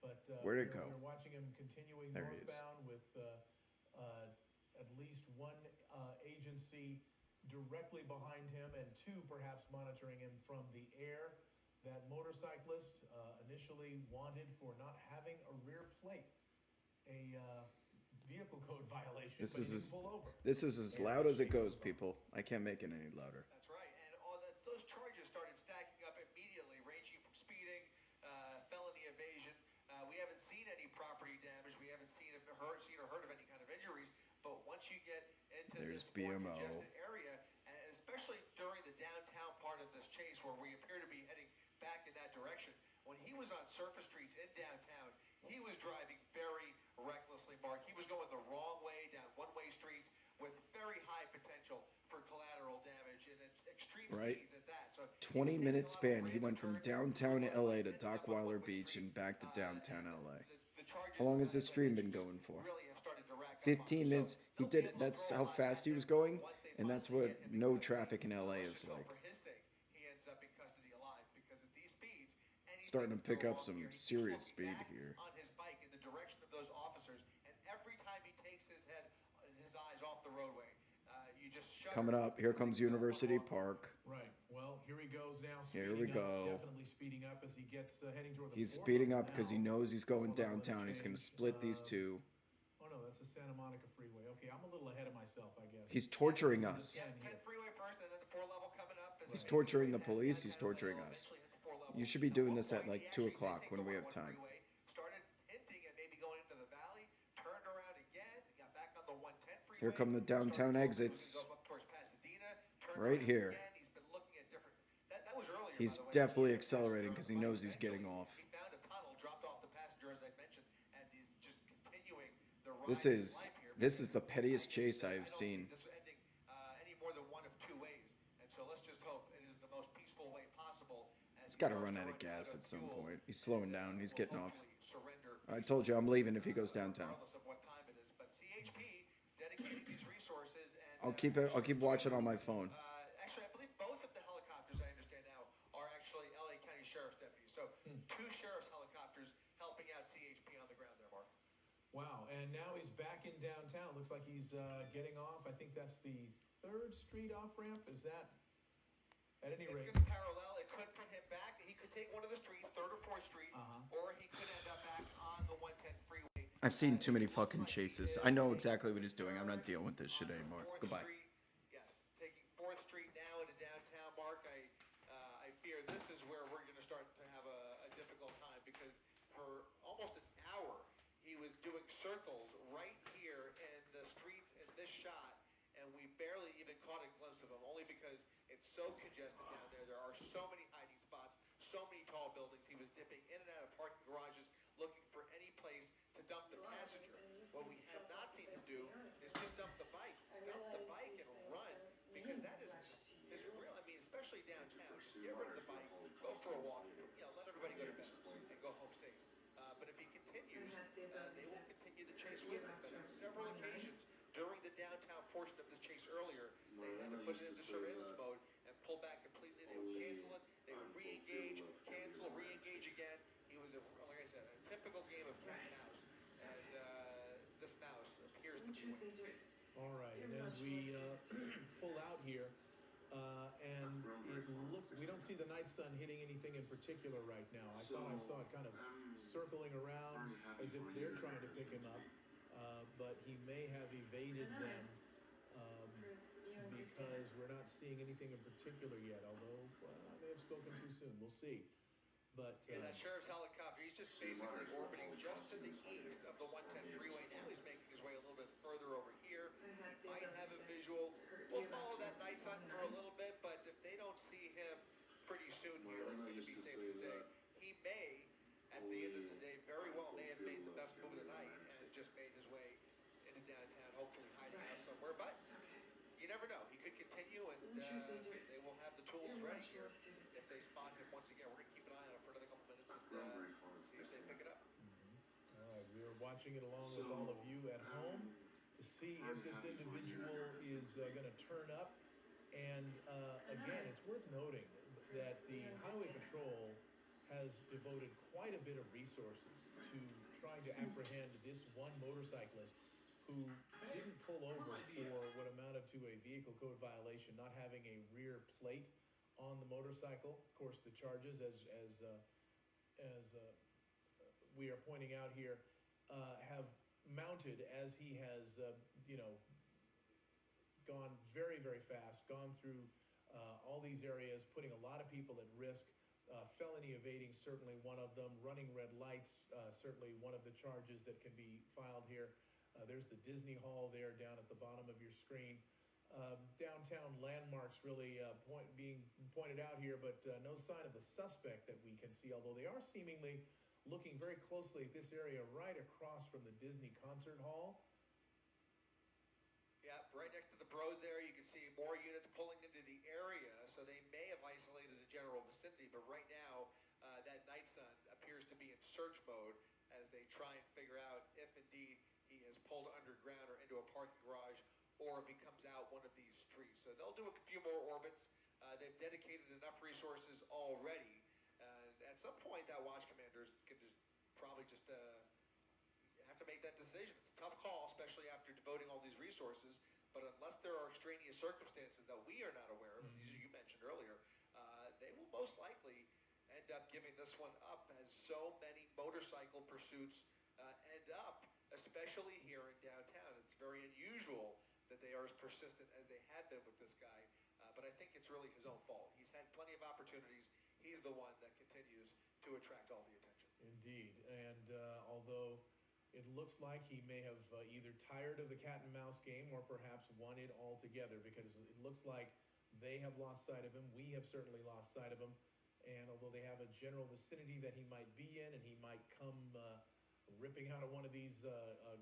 But Where'd it we're- go? We're watching him continuing There he is. northbound with at least one agency directly behind him and 2 perhaps monitoring him from the air. That motorcyclist initially wanted for not having a rear plate, a vehicle code violation, This but is he as- didn't pull over. This is as loud as it goes, people. I can't make it any louder. That's right, and those charges started stacking up immediately, ranging from speeding, felony evasion. We haven't seen any property damage. We haven't seen or heard of any kind of injuries. But once you get into There's this more BMO. congested area, and especially during the downtown part of this chase, where we appear to be heading back in that direction, when he was on surface streets in downtown, he was driving very recklessly, Mark. He was going the wrong way down one-way streets with very high potential for collateral damage and extreme Right. speeds at that. So 20-minute span. He went from downtown LA to Dockweiler Beach and back to downtown LA. How long has this stream been going for? 15 minutes. He did it. That's how fast he was going, and that's what no traffic in LA is like. For his sake, he ends up in custody alive because at these speeds, Starting to pick up some serious speed here. on his bike in the direction of those officers, and every time he takes his eyes off the roadway, you just shudder. Coming up, here comes University Park. Right. Well, here he goes now. Here we go. Definitely speeding up as he gets heading toward the He's fourth speeding level up because he now. knows he's going Fourth level downtown. He's going to interchange. split these two. Oh no, that's the Santa Monica Freeway. Okay, I'm a little ahead of myself, I guess. He's torturing This us. is the 10 10 here. freeway first, and then the 4 level coming up. He's torturing the police. He's torturing us. You should be doing this at like 2 o'clock when we have time. Started hinting at maybe going into the valley, turned around again, got back on the 110 freeway. Here come the downtown exits. Right here. He's been looking at different. That was earlier. He's by the way. definitely accelerating because he knows he's getting off. He found a tunnel, dropped off the passenger as I mentioned, and he's just continuing the ride. This of his is life here this is because the pettiest I chase just- I I've don't see seen. this ending any more than one of two ways, and so let's just hope it is the most peaceful way possible. He's got to run out of gas at some point. He's slowing down. He's getting off. I told you I'm leaving if he goes downtown. Regardless of what time it is, but CHP dedicating these resources and I'll keep watching on my phone. actually, I believe both of the helicopters, I understand now, are actually LA County Sheriff's deputies. So 2 sheriff's helicopters helping out CHP on the ground there, Mark. Wow, and now he's back in downtown. Looks like he's getting off. I think that's the 3rd Street off ramp. Is that? At any It's rate, going to parallel. It could put him back. He could take one of the streets, 3rd or 4th Street, or he could end up back on the 110 freeway. I've seen too many fucking chases. I know exactly what he's doing. I'm not dealing with this shit anymore. 4th Goodbye. Street, yes, taking 4th Street now into downtown, Mark. I fear this is where we're going to start to have a difficult time because for almost an hour he was doing circles right here in the streets in this shot, and we barely even caught a glimpse of him, only because it's so congested down there. There are so many hiding spots, so many tall buildings. He was dipping in and out of parking garages, looking for any place to dump the passenger. What we have not seen him do is just dump the bike and run, because that is real. I mean, especially downtown, just get rid of the bike, go for a walk, let everybody go to bed and go home safe. But if he continues, they will continue the chase with him. But on several occasions during the downtown portion of this chase earlier, they had to put it into surveillance mode and pull back completely. They would cancel it, they would re-engage, cancel, re-engage again. He was, like I said, a typical game of cat and mouse. And this mouse appears to be winning. all right. And as we pull out here, and it looks, we don't see the night sun hitting anything in particular right now. I thought I saw it kind of circling around as if they're trying to pick him up, but he may have evaded them because we're not seeing anything in particular yet, although I may have spoken too soon. We'll see. But Yeah, that sheriff's helicopter, he's just basically orbiting just to the east of the 110 freeway. Now he's making his way a little bit further over here. He might have a visual. We'll follow that night sun for a little bit, but if they don't see him pretty soon here, it's going to be safe to say he may, at the end of the day, very well may have made the best move of the night and just made his way into downtown, hopefully hiding out somewhere. But you never know. He could continue, and they will have the tools ready here if they spot him once again. We're going to keep an eye on it for another couple minutes and see if they pick it up. all right, we are watching it along with all of you at home to see if this individual is going to turn up. And again, it's worth noting that the Highway Patrol has devoted quite a bit of resources to trying to apprehend this one motorcyclist who didn't pull over for what amounted to a vehicle code violation, not having a rear plate on the motorcycle. Of course, the charges, as we are pointing out here, have mounted as he has, gone very, very fast, gone through all these areas, putting a lot of people at risk. Felony evading, certainly one of them. Running red lights, certainly one of the charges that can be filed here. There's the Disney Hall there down at the bottom of your screen. Downtown landmarks really being pointed out here, but no sign of the suspect that we can see, although they are seemingly looking very closely at this area right across from the Disney Concert Hall. Yeah, right next to the Broad there, you can see more units pulling into the area, so they may have isolated the general vicinity, but right now, that night sun appears to be in search mode as they try and figure out if indeed he has pulled underground or into a parking garage, or if he comes out one of these streets. So they'll do a few more orbits. They've dedicated enough resources already. At some point, that watch commanders can probably just have to make that decision. It's a tough call, especially after devoting all these resources. But unless there are extraneous circumstances that we are not aware of, as you mentioned earlier, will most likely end up giving this one up, as so many motorcycle pursuits end up, especially here in downtown. It's very unusual that they are as persistent as they have been with this guy, but I think it's really his own fault. He's had plenty of opportunities. He's the one that continues to attract all the attention. Indeed, and although it looks like he may have either tired of the cat and mouse game or perhaps won it altogether, because it looks like they have lost sight of him. We have certainly lost sight of him. And although they have a general vicinity that he might be in, and he might come ripping out of one of these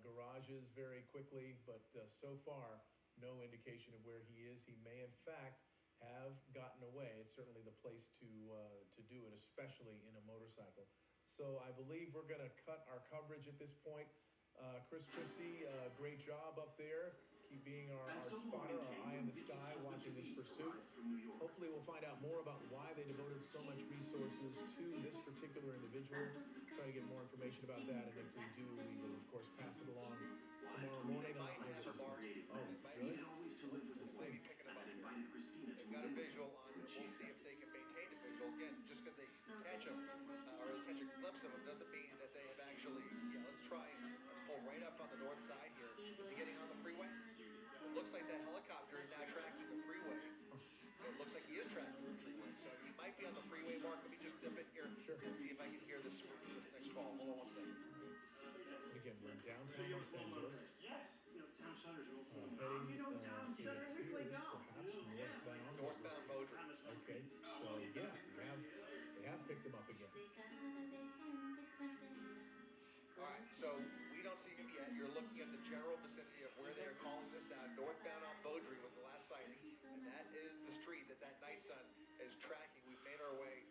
garages very quickly, but so far, no indication of where he is. He may, in fact, have gotten away. It's certainly the place to do it, especially in a motorcycle. So I believe we're going to cut our coverage at this point. Chris Christie, great job up there. Keep being our spotter, our eye in the sky, watching this pursuit. Hopefully we'll find out more about why they devoted so much resources to this particular individual. Try to get more information about that, and if we do, we will, of course, pass it along tomorrow morning on Eyewitness News. Oh, really? Let's see. They've got a visual on it. We'll see if they can maintain a visual. Again, just because they catch him or they catch a glimpse of him doesn't mean that they have actually. Yeah, let's try and pull right up on the north side here. Is he getting on the freeway? It looks like that helicopter is now tracking the freeway. It looks like he is tracking the freeway. So he might be on the freeway, Mark. Let me just dip in here and see if I can hear this next call. Hold on one second. Again, we're in downtown Los Angeles. Yes, town centers are open. Heading, You know, town it center, appears we go. perhaps northbound. Northbound Beaudry. Okay, so yeah, they have picked him up again. All right, so we don't see him yet. You're looking at the general vicinity of where they're calling this out. Northbound on Beaudry was the last sighting, and that is the street that night sun is tracking. We've made our way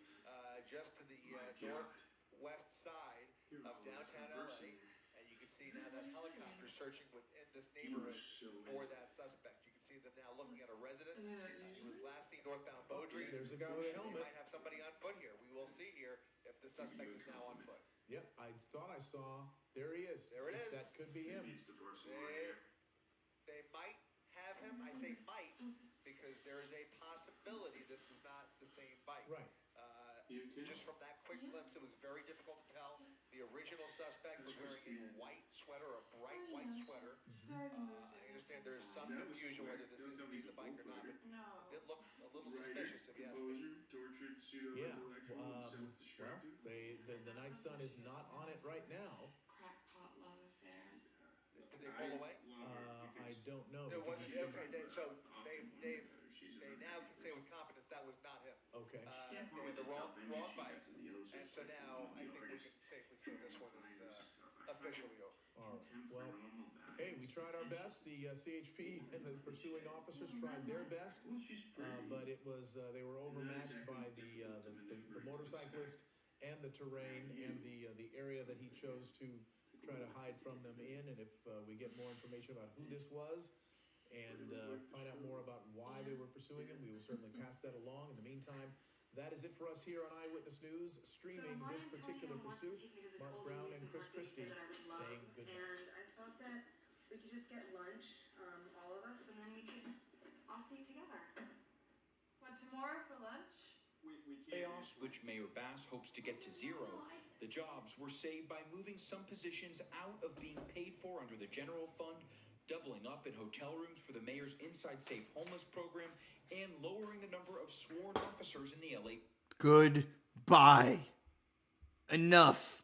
just to the northwest side of downtown LA, and you can see now that helicopter searching within this neighborhood for that suspect. You can see them now looking at a residence. He was last seen northbound Beaudry. There's a guy with a We helmet. might have somebody on foot here. We will see here if the suspect is now on foot. Yep, I thought I saw. There he is. There it is. That could be him. They might have him. I say might because there is a possibility this is not the same bike. Right. Just from that quick glimpse, it was very difficult to tell. The original suspect was wearing a white sweater, a bright white sweater. I understand there is some confusion whether this is indeed the bike or not, but it did look a little suspicious, if you ask me. Yeah. Well, the night sun is not on it right now. Crackpot love affairs. Did they pull away? I don't know. It because wasn't. Okay, they now can say with confidence that was not him. Okay. They had the wrong bike, and so now I think we can safely say this one is officially over. All right. Well, hey, we tried our best. The CHP and the pursuing officers tried their best, but it was they were overmatched by the motorcyclist and the terrain and the area that he chose to try to hide from them in. And if we get more information about who this was and find out more about why they were pursuing him, we will certainly pass that along. In the meantime, that is it for us here on Eyewitness News, streaming this particular pursuit. Mark Brown and Chris Christie saying good night. And I thought that we could just get lunch, all of us, and then we could all see it together. What, tomorrow for lunch? Layoffs, which Mayor Bass hopes to get to zero. The jobs were saved by moving some positions out of being paid for under the general fund, doubling up in hotel rooms for the mayor's Inside Safe Homeless program, and lowering the number of sworn officers in the LA. Goodbye. Enough.